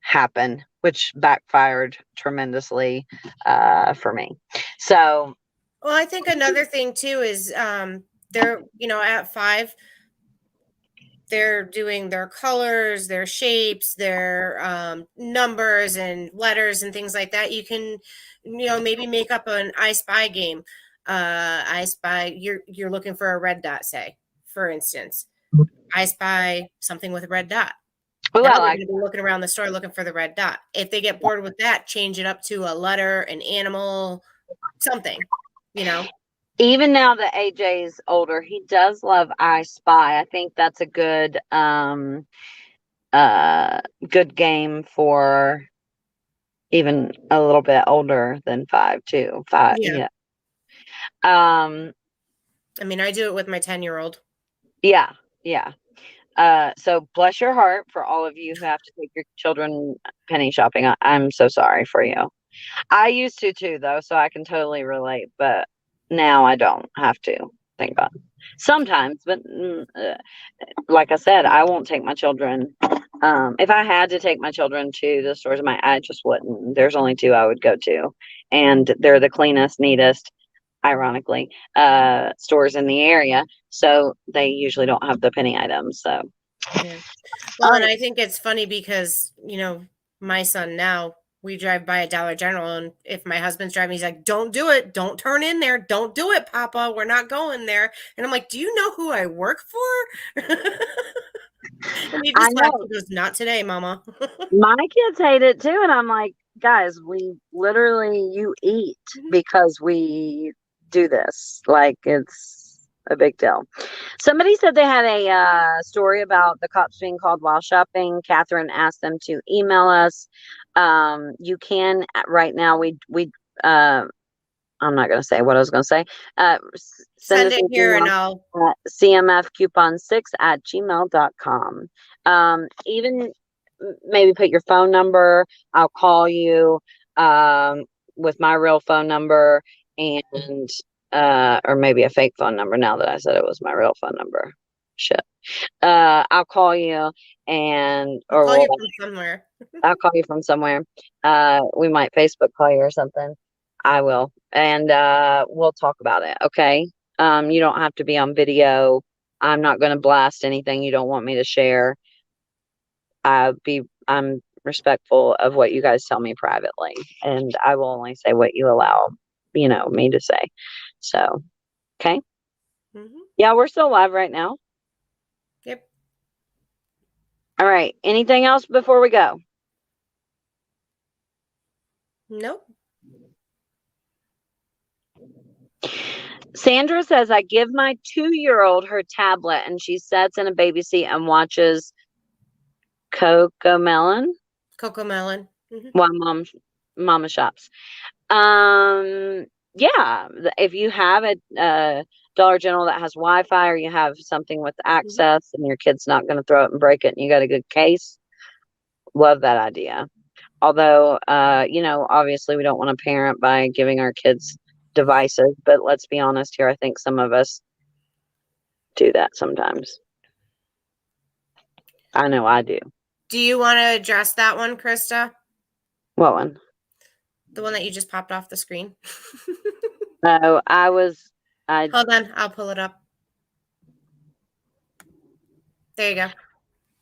happen, which backfired tremendously for me. So, Well, I think another thing too is they're, at 5, they're doing their colors, their shapes, their numbers and letters and things like that. You can, maybe make up an I Spy game. I Spy, you're looking for a red dot, say, for instance. I spy something with a red dot. well, Now I they're like going to be looking around the store looking for the red dot. If they get bored with that, change it up to a letter, an animal, something, you know? even now that AJ's older, he does love I Spy. I think that's a good game for even a little bit older than 5 too. 5, Yeah. yeah. Um, I mean, I do it with my 10-year-old. Yeah, yeah. So bless your heart for all of you who have to take your children penny shopping. I'm so sorry for you. I used to too, though, so I can totally relate, but now I don't have to. Thank God. Sometimes, but like I said, I won't take my children. If I had to take my children to the stores, I just wouldn't. There's only two I would go to, and they're the cleanest, neatest, ironically, stores in the area. So they usually don't have the penny items. So, Yeah. Well, all and right. I think it's funny because, my son now, we drive by a Dollar General, and if my husband's driving, he's like, "Don't do it. Don't turn in there. Don't do it, Papa. We're not going there." And I'm like, "Do you know who I work for?" And he I just laughs. know He goes, "Not today, Mama." my kids hate it too, and I'm like, guys, we literally you eat Mhm. because we do this. Like it's a big deal. Somebody said they had a story about the cops being called while shopping. Catherine asked them to email us. You can right now. Uh, I'm not going to say what I was going to say. Send Send us it an here, and email I'll. at cmfcoupon6@gmail.com. Even maybe put your phone number. I'll call you with my real phone number and or maybe a fake phone number now that I said it was my real phone number. Shit. I'll call you and I'll or call we'll you from somewhere. I'll call you from somewhere. We might Facebook call you or something. I will. And we'll talk about it. Okay. You don't have to be on video. I'm not going to blast anything you don't want me to share. I'm respectful of what you guys tell me privately, and I will only say what you allow, me to say. So, okay. Hmm. Yeah, we're still live right now. Yep. All right. Anything else before we go? Nope. Sandra says, I give my 2-year-old her tablet and she sits in a baby seat and watches Coco Melon Coco Melon. Hmm. while mama shops. Yeah, if you have a Dollar General that has Wi-Fi or you have something with Hmm. access and your kid's not going to throw it and break it and you got a good case, love that idea. Although, obviously we don't want to parent by giving our kids devices, but let's be honest here. I think some of us do that sometimes. I know I do. Do you want to address that one, Krista? What one? The one that you just popped off the screen. No, I Hold on, I'll pull it up. There you go.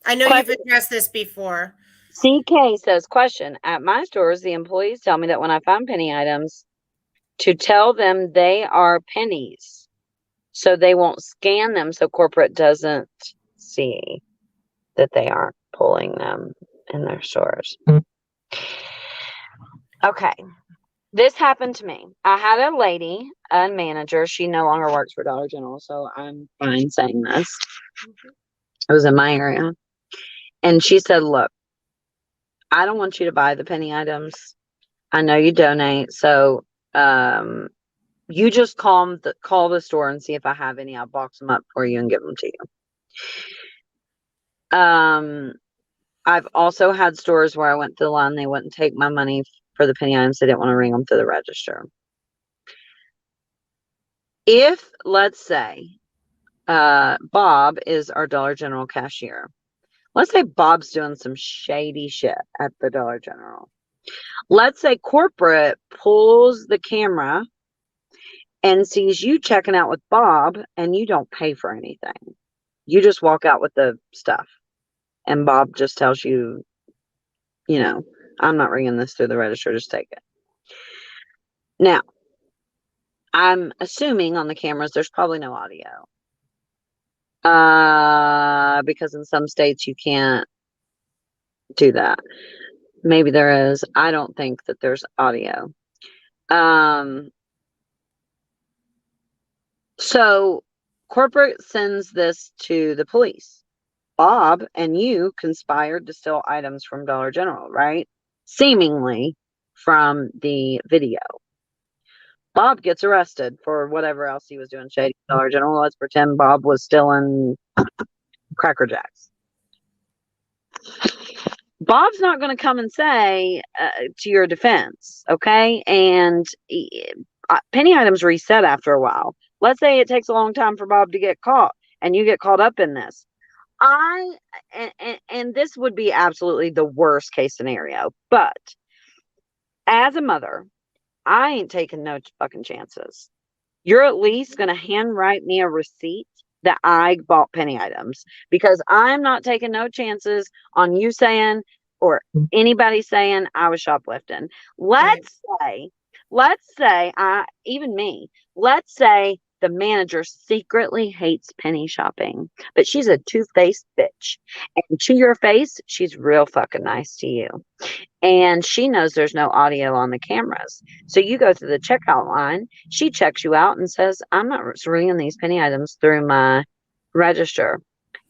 I know you've question. addressed this before. CK says, question. At my stores, the employees tell me that when I find penny items, to tell them they are pennies, so they won't scan them, so corporate doesn't see that they aren't pulling them in their stores. Okay. This happened to me. I had a lady, a manager. She no longer works for Dollar General, so I'm fine saying this. Mhm. It was in my area. And she said, look, I don't want you to buy the penny items. I know you donate, so you just call the store and see if I have any. I'll box them up for you and give them to you. I've also had stores where I went through the line, they wouldn't take my money for the penny items. They didn't want to ring them through the register. If, let's say, Bob is our Dollar General cashier. Let's say Bob's doing some shady shit at the Dollar General. Let's say corporate pulls the camera and sees you checking out with Bob and you don't pay for anything. You just walk out with the stuff. And Bob just tells you, I'm not ringing this through the register, just take it. Now, I'm assuming on the cameras there's probably no audio. Because in some states you can't do that. Maybe there is. I don't think that there's audio. So corporate sends this to the police. Bob and you conspired to steal items from Dollar General, right? Seemingly from the video. Bob gets arrested for whatever else he was doing shady at Dollar General. Let's pretend Bob was stealing Cracker Jacks. Bob's not going to come and say to your defense, okay? And penny items reset after a while. Let's say it takes a long time for Bob to get caught and you get caught up in this. And this would be absolutely the worst case scenario. But as a mother, I ain't taking no fucking chances. You're at least going to handwrite me a receipt that I bought penny items, because I'm not taking no chances on you saying or anybody saying I was shoplifting. Right. Let's say even me, let's say the manager secretly hates penny shopping, but she's a two-faced bitch. And to your face, she's real fucking nice to you. And she knows there's no audio on the cameras. So you go through the checkout line, she checks you out and says, I'm not ringing these penny items through my register.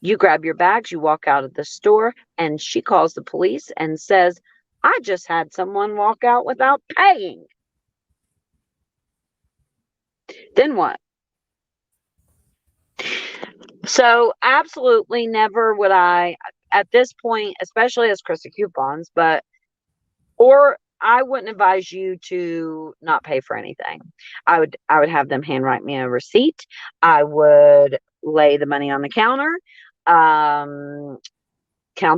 You grab your bags, you walk out of the store, and she calls the police and says, I just had someone walk out without paying. Then what? So absolutely never would I, at this point, especially as Krista Coupons, or I wouldn't advise you to not pay for anything. I would have them handwrite me a receipt. I would lay the money on the counter, count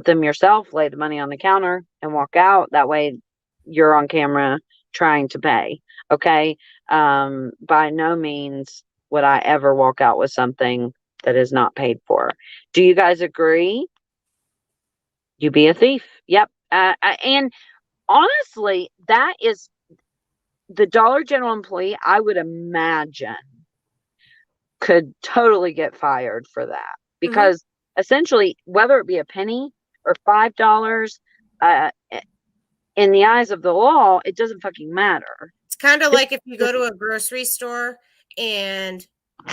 them yourself, lay the money on the counter, and walk out. That way, you're on camera trying to pay. Okay. By no means would I ever walk out with something that is not paid for. Do you guys agree? You be a thief. Yep. And honestly, that is the Dollar General employee, I would imagine, could totally get fired for that. Because essentially, whether it be a penny or $5, in the eyes of the law, it doesn't fucking matter. It's kind of like if you go to a grocery store and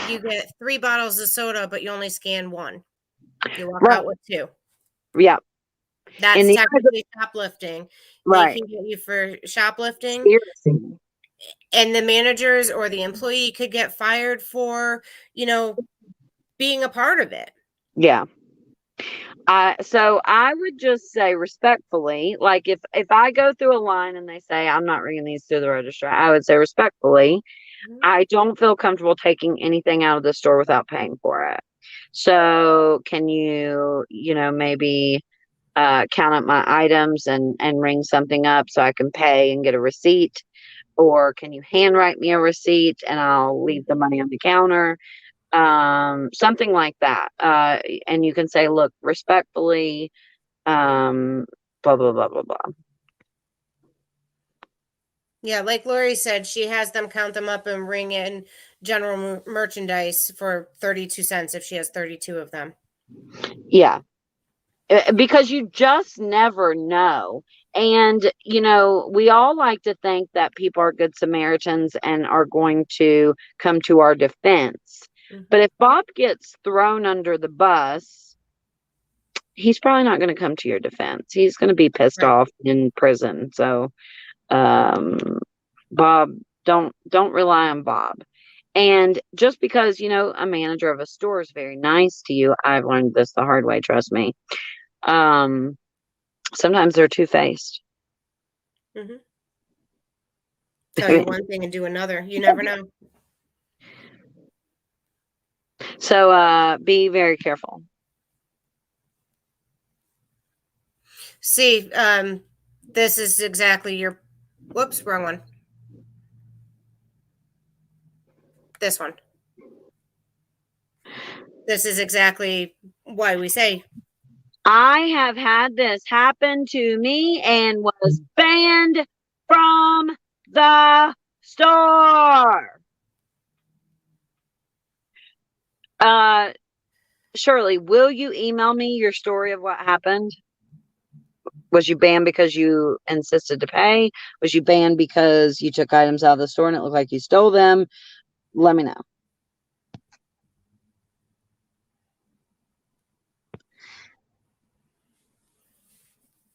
you get 3 bottles of soda, but you only scan 1. You walk out with 2. Yeah. That's technically shoplifting. They can get you for shoplifting. Seriously. And the managers or the employee could get fired for, being a part of it. Yeah. So I would just say respectfully, like if I go through a line and they say I'm not ringing these through the register, I would say respectfully, I don't feel comfortable taking anything out of the store without paying for it. So can you, maybe count up my items and ring something up so I can pay and get a receipt? Or can you handwrite me a receipt and I'll leave the money on the counter? Something like that. And you can say, look, respectfully, blah, blah, blah, blah, blah. Yeah, like Lori said, she has them count them up and ring in general merchandise for 32 cents if she has 32 of them. Yeah. Because you just never know. And, we all like to think that people are good Samaritans and are going to come to our defense. But if Bob gets thrown under the bus, he's probably not going to come to your defense. He's going to be pissed off in prison. So, Bob, don't rely on Bob. And just because, a manager of a store is very nice to you, I've learned this the hard way, trust me. Sometimes they're two-faced. Tell you one thing and do another. You never know. So be very careful. See, this is exactly your, whoops, wrong one. This one. This is exactly why we say. I have had this happen to me and was banned from the store. Shirley, will you email me your story of what happened? Was you banned because you insisted to pay? Was you banned because you took items out of the store and it looked like you stole them? Let me know.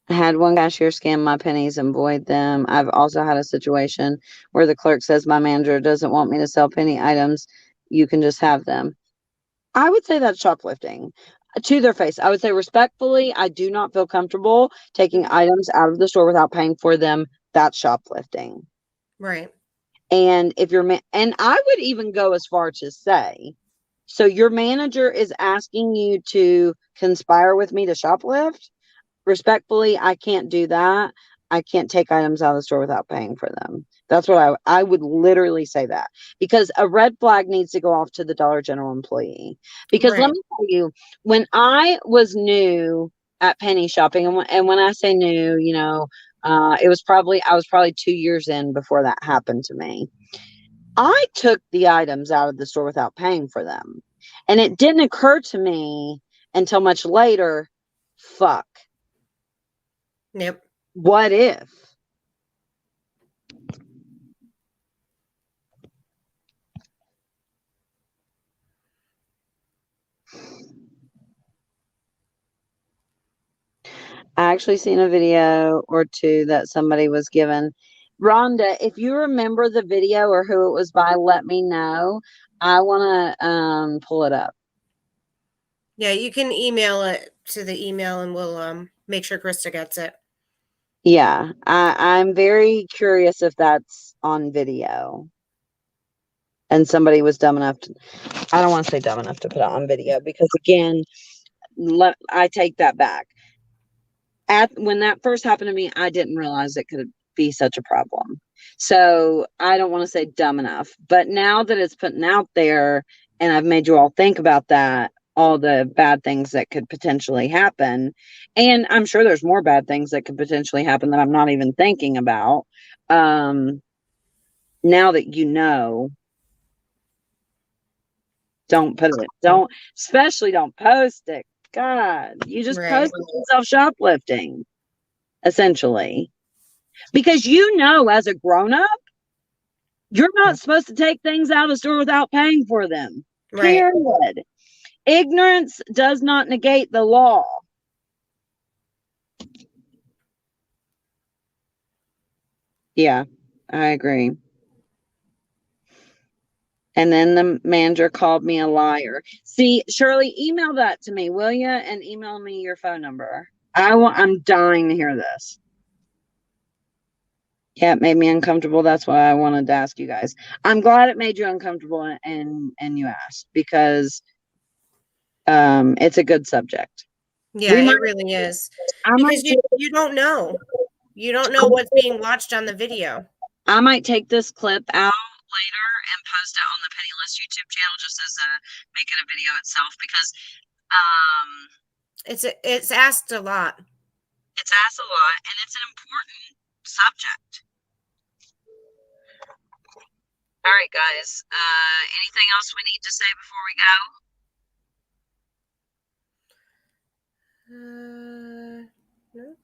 I had one cashier scan my pennies and void them. I've also had a situation where the clerk says my manager doesn't want me to sell penny items. You can just have them. I would say that's shoplifting to their face. I would say respectfully, I do not feel comfortable taking items out of the store without paying for them. That's shoplifting. Right. And if you're, and I would even go as far to say, so your manager is asking you to conspire with me to shoplift? Respectfully, I can't do that. I can't take items out of the store without paying for them. That's what I would literally say that, because a red flag needs to go off to the Dollar General employee. Because let Right. me tell you, when I was new at penny shopping, and when I say new, it was probably I was probably 2 years in before that happened to me. I took the items out of the store without paying for them, and it didn't occur to me until much later. Fuck. Yep. What if? I actually seen a video or two that somebody was given. Rhonda, if you remember the video or who it was by, let me know. I want to pull it up. Yeah, you can email it to the email and we'll make sure Krista gets it. Yeah, I'm very curious if that's on video. And somebody was dumb enough to, I don't want to say dumb enough to put it on video, because again, I take that back. When that first happened to me, I didn't realize it could be such a problem. So I don't want to say dumb enough, but now that it's putting out there and I've made you all think about that, all the bad things that could potentially happen, and I'm sure there's more bad things that could potentially happen that I'm not even thinking about. Now that you know, don't put it, especially don't post it. God, you just Right. posted yourself shoplifting, essentially. Because as a grown up, you're not supposed to take things out of the store without paying for them. Right. Period. Ignorance does not negate the law. Yeah, I agree. And then the manager called me a liar. See, Shirley, email that to me, will you? And email me your phone number. I'm dying to hear this. Yeah, it made me uncomfortable. That's why I wanted to ask you guys. I'm glad it made you uncomfortable and you asked, because it's a good subject. Yeah, We might it really is. I might Because you don't know. You don't know what's being watched on the video. I might take this clip out later and post it on the Penny List YouTube channel, just as make it a video itself, because um It's asked a lot. it's asked a lot and it's an important subject. All right, guys. Anything else we need to say before we go? No.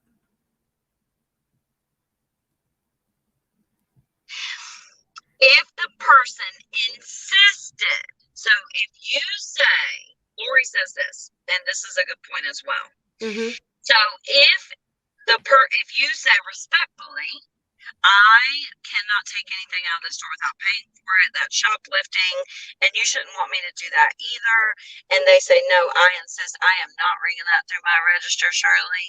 If the person insisted, so if you say, Lori says this, and this is a good point as well. Mm-hmm. So if you say respectfully, I cannot take anything out of the store without paying for it, that's shoplifting, and you shouldn't want me to do that either. And they say, no, I insist, I am not ringing that through my register, Shirley.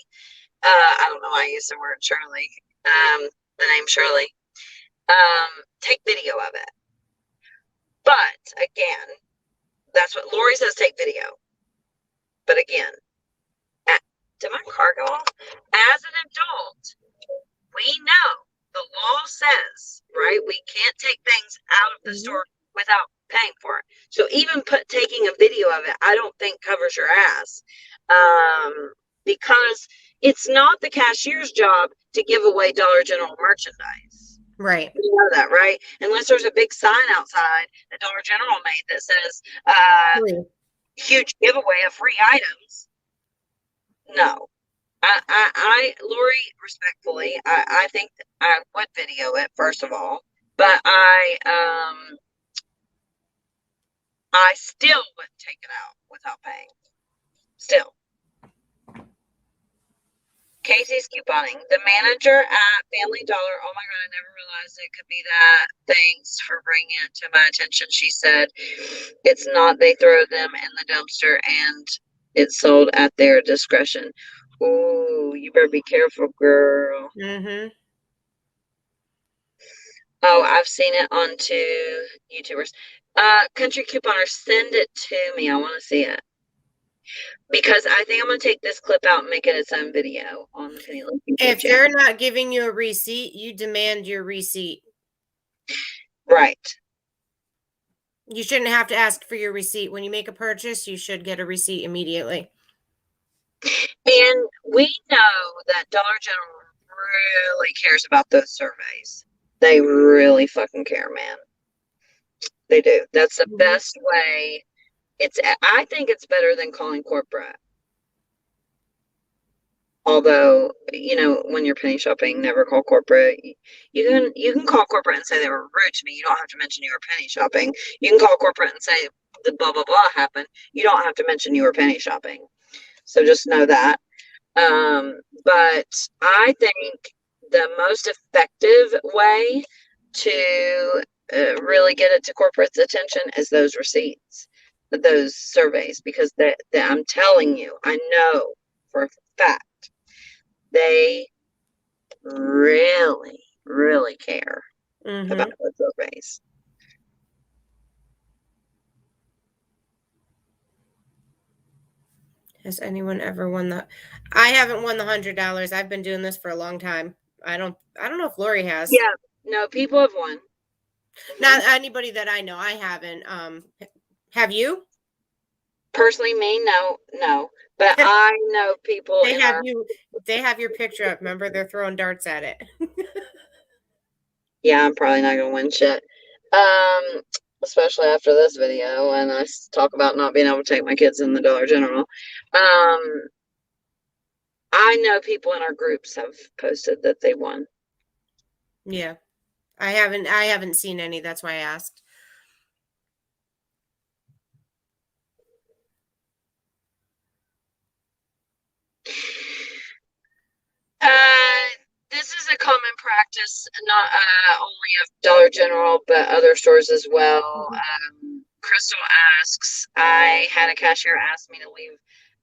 I don't know why I use the word Shirley, the name Shirley. Take video of it. But again, that's what Lori says, take video. But again, did my car go off? As an adult, we know the law says, right, we can't take things out of the store without paying for it. So even taking a video of it, I don't think covers your ass, because it's not the cashier's job to give away Dollar General merchandise. Right. You know that, right? Unless there's a big sign outside that Dollar General made that says huge giveaway of free items. No. Lori, respectfully, I think I would video it, first of all, but I still wouldn't take it out without paying. Still. Casey's couponing. The manager at Family Dollar. Oh my God, I never realized it could be that. Thanks for bringing it to my attention. She said it's not, they throw them in the dumpster and it's sold at their discretion. Ooh, you better be careful, girl. Mm-hmm. Oh, I've seen it on two YouTubers. Country Couponer, send it to me. I want to see it. Because I think I'm going to take this clip out and make it its own video on the Penny Lane YouTube If channel. they're not giving you a receipt, you demand your receipt. Right. You shouldn't have to ask for your receipt. When you make a purchase, you should get a receipt immediately. And we know that Dollar General really cares about those surveys. They really fucking care, man. They do. That's the best way. I think it's better than calling corporate. Although, when you're penny shopping, never call corporate. You can call corporate and say they were rude to me. You don't have to mention you were penny shopping. You can call corporate and say the blah blah blah happened. You don't have to mention you were penny shopping. So just know that. But I think the most effective way to really get it to corporate's attention is those receipts, those surveys, because I'm telling you, I know for a fact they really, really care about those surveys. Has anyone ever won the? I haven't won the $100. I've been doing this for a long time. I don't know if Lori has. Yeah, no, people have won. Not anybody that I know. I haven't. Have you? Personally, me, no. But I know people They have you. They have your picture up. Remember, they're throwing darts at it. Yeah, I'm probably not gonna win shit. Especially after this video, and I talk about not being able to take my kids in the Dollar General. I know people in our groups have posted that they won. Yeah, I haven't seen any. That's why I asked. This is a common practice, not only of Dollar General, but other stores as well. Crystal asks, I had a cashier ask me to leave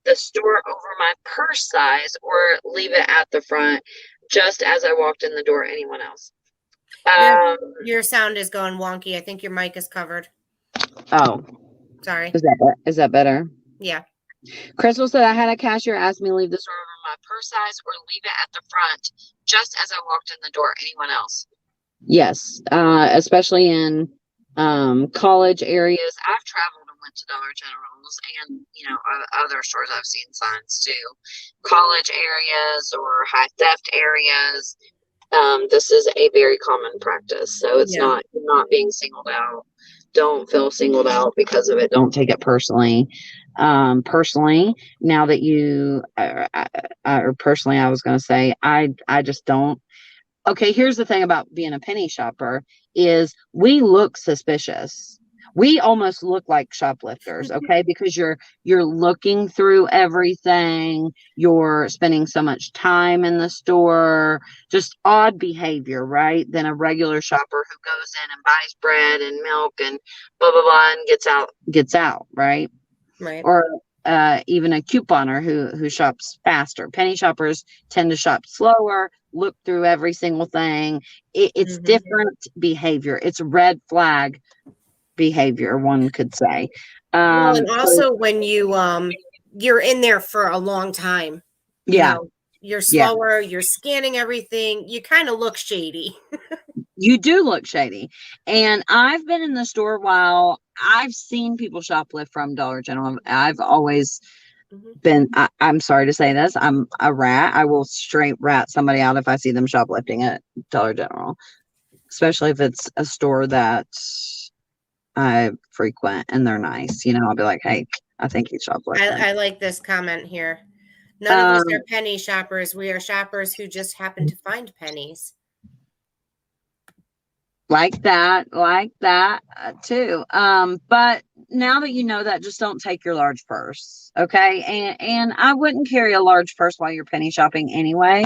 the store over my purse size or leave it at the front just as I walked in the door. Anyone else? Your sound is going wonky. I think your mic is covered. Oh, sorry. Is that better? Yeah. Crystal said I had a cashier ask me to leave the store over my purse size or leave it at the front just as I walked in the door. Anyone else? Yes, especially in college areas. I've traveled and went to Dollar Generals and other stores. I've seen signs too. College areas or high theft areas. This is a very common practice, so it's not being singled out. Don't feel singled out because of it. Don't take it personally. Personally, now that you, or personally, I was going to say, I just don't. Okay, here's the thing about being a penny shopper is we look suspicious. We almost look like shoplifters, okay? Because you're looking through everything. You're spending so much time in the store. Just odd behavior, right? Than a regular shopper who goes in and buys bread and milk and blah blah blah and gets out, right? Right. Or even a couponer who shops faster. Penny shoppers tend to shop slower, look through every single thing. It's different behavior. It's red flag behavior, one could say. Well, and also when you're in there for a long time, you're slower, you're scanning everything, you kind of look shady. You do look shady. And I've been in the store a while. I've seen people shoplift from Dollar General. I've always been, I'm sorry to say this, I'm a rat. I will straight rat somebody out if I see them shoplifting at Dollar General, especially if it's a store that I frequent and they're nice. I'll be like, hey, I think he's shoplifting. I like this comment here. None of us are penny shoppers. We are shoppers who just happen to find pennies. Like that too. But now that you know that, just don't take your large purse, okay? And I wouldn't carry a large purse while you're penny shopping anyway.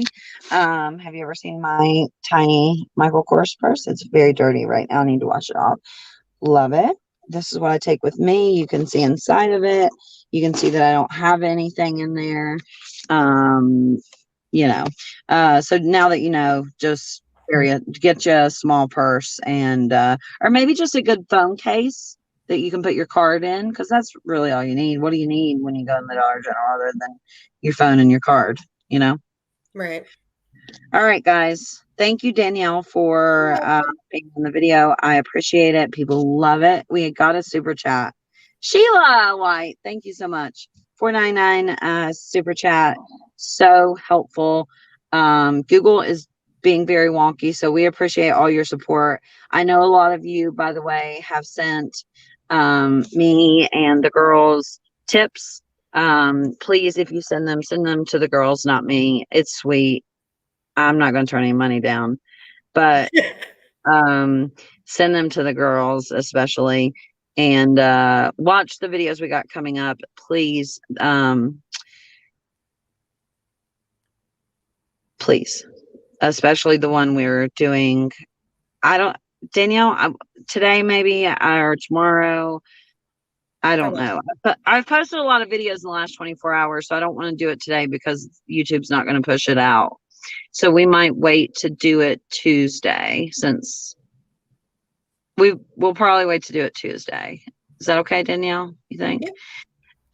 Have you ever seen my tiny Michael Kors purse? It's very dirty right now. I need to wash it off. Love it. This is what I take with me. You can see inside of it. You can see that I don't have anything in there. Um, you know, so now that you know, just carry it, get you a small purse and, or maybe just a good phone case that you can put your card in, because that's really all you need. What do you need when you go in the Dollar General other than your phone and your card, you know? Right. All right, guys. Thank you, Danielle, You're for welcome. being in the video. I appreciate it. People love it. We got a super chat. Sheila White, thank you so much. 499 super chat. So helpful. Google is being very wonky, so we appreciate all your support. I know a lot of you, by the way, have sent me and the girls tips. Please, if you send them to the girls, not me. It's sweet. I'm not going to turn any money down, but um, send them to the girls, especially, and watch the videos we got coming up, please. Please, especially the one we were doing. I don't, Danielle, today maybe or tomorrow. I don't Okay. know. But I've posted a lot of videos in the last 24 hours, so I don't want to do it today because YouTube's not going to push it out. So we might wait to do it Tuesday, since we'll probably wait to do it Tuesday. Is that okay, Danielle? You think? Yep.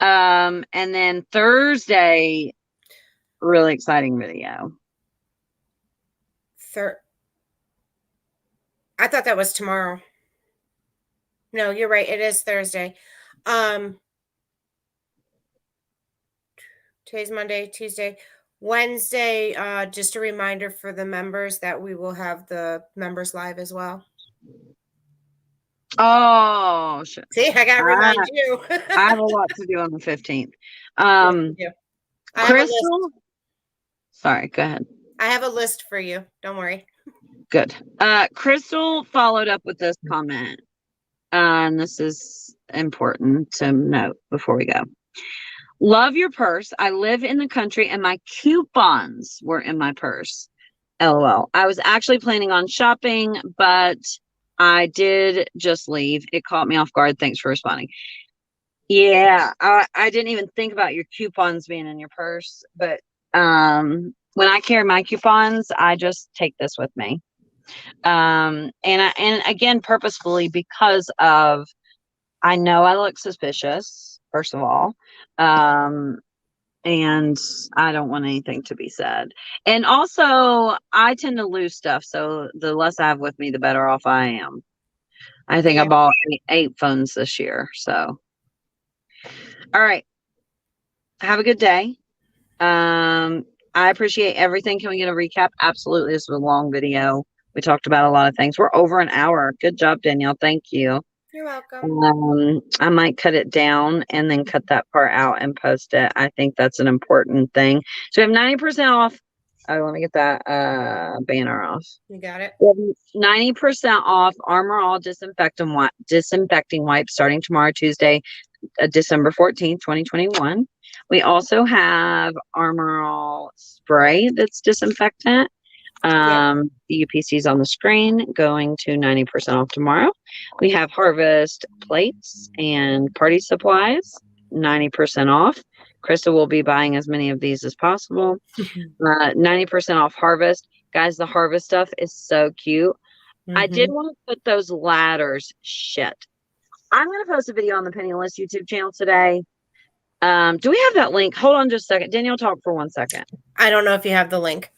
And then Thursday, really exciting video. I thought that was tomorrow. No, you're right. It is Thursday. Um, Today's Monday, Tuesday, Wednesday. Just a reminder for the members that we will have the members live as well. Oh, shit. See, I gotta I, remind you. I have a lot to do on the 15th. Yes, you do. I have a list. Crystal, sorry, go ahead. I have a list for you. Don't worry. Good. Crystal followed up with this comment. And this is important to note before we go. Love your purse. I live in the country and my coupons were in my purse. LOL. I was actually planning on shopping, but I did just leave. It caught me off guard. Thanks for responding. Yeah, I didn't even think about your coupons being in your purse, but when I carry my coupons, I just take this with me. And again, purposefully, because of, I know I look suspicious, first of all. And I don't want anything to be said. And also, I tend to lose stuff, so the less I have with me, the better off I am. I think I Yeah. bought eight phones this year. So, all right. Have a good day. I appreciate everything. Can we get a recap? Absolutely. This was a long video. We talked about a lot of things. We're over an hour. Good job, Danielle. Thank you. You're welcome. I might cut it down and then cut that part out and post it. I think that's an important thing. So we have 90% off. Oh, let me get that banner off. You got it. We have 90% off Armor All disinfecting wipes starting tomorrow, Tuesday, December 14th, 2021. We also have Armor All spray that's disinfectant. Yep. The UPC is on the screen, going to 90% off tomorrow. We have Harvest plates and party supplies, 90% off. Krista will be buying as many of these as possible. 90% off Harvest. Guys, the Harvest stuff is so cute. I did want to put those ladders. Shit. I'm going to post a video on the Penniless YouTube channel today. Do we have that link? Hold on just a second. Danielle, talk for 1 second. I don't know if you have the link.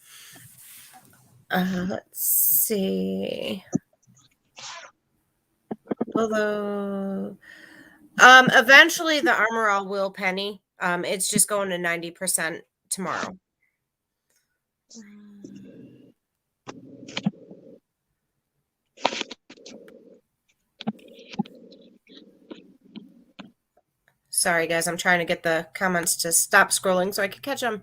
Let's see. Although, eventually the Armor All will penny. It's just going to 90% tomorrow. Sorry, guys. I'm trying to get the comments to stop scrolling so I can catch them.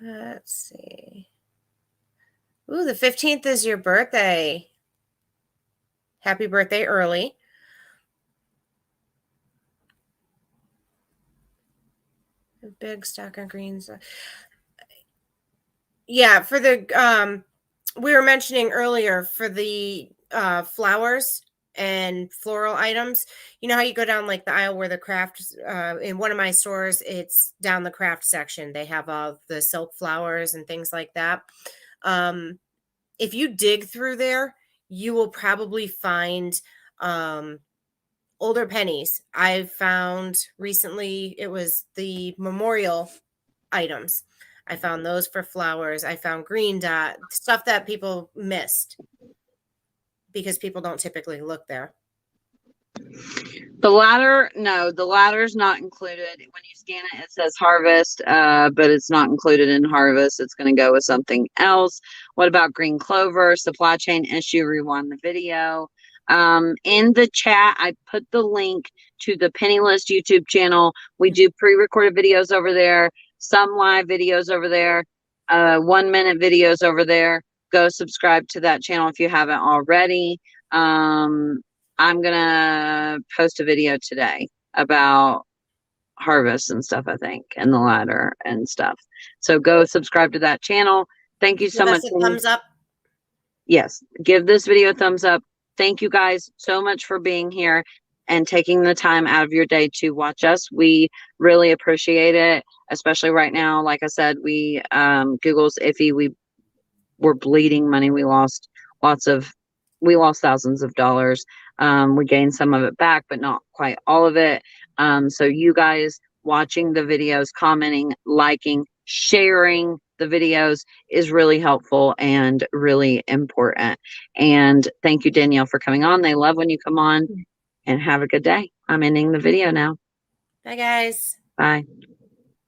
Let's see. Ooh, the 15th is your birthday. Happy birthday early. A big stock on greens. Yeah, for the we were mentioning earlier for the flowers and floral items. You know how you go down like the aisle where the craft in one of my stores, it's down the craft section. They have all the silk flowers and things like that. Um, if you dig through there, you will probably find um, older pennies. I found recently it was the memorial items. I found those for flowers. I found green dot stuff that people missed because people don't typically look there. The ladder, no, the ladder's not included. When you scan it, it says harvest, but it's not included in harvest. It's going to go with something else. What about green clover, supply chain issue, rewind the video. In the chat, I put the link to the Penniless YouTube channel. We do pre-recorded videos over there, some live videos over there, 1-minute videos over there. Go subscribe to that channel if you haven't already. I'm gonna post a video today about harvest and stuff, I think, and the ladder and stuff. So go subscribe to that channel. Thank you so Give much. us a thumbs up. Yes, give this video a thumbs up. Thank you guys so much for being here and taking the time out of your day to watch us. We really appreciate it, especially right now. Like I said, we Google's iffy. We're bleeding money. We lost thousands of dollars. We gained some of it back, but not quite all of it. So you guys watching the videos, commenting, liking, sharing the videos is really helpful and really important. And thank you, Danielle, for coming on. They love when you come on, and have a good day. I'm ending the video now. Bye, guys. Bye.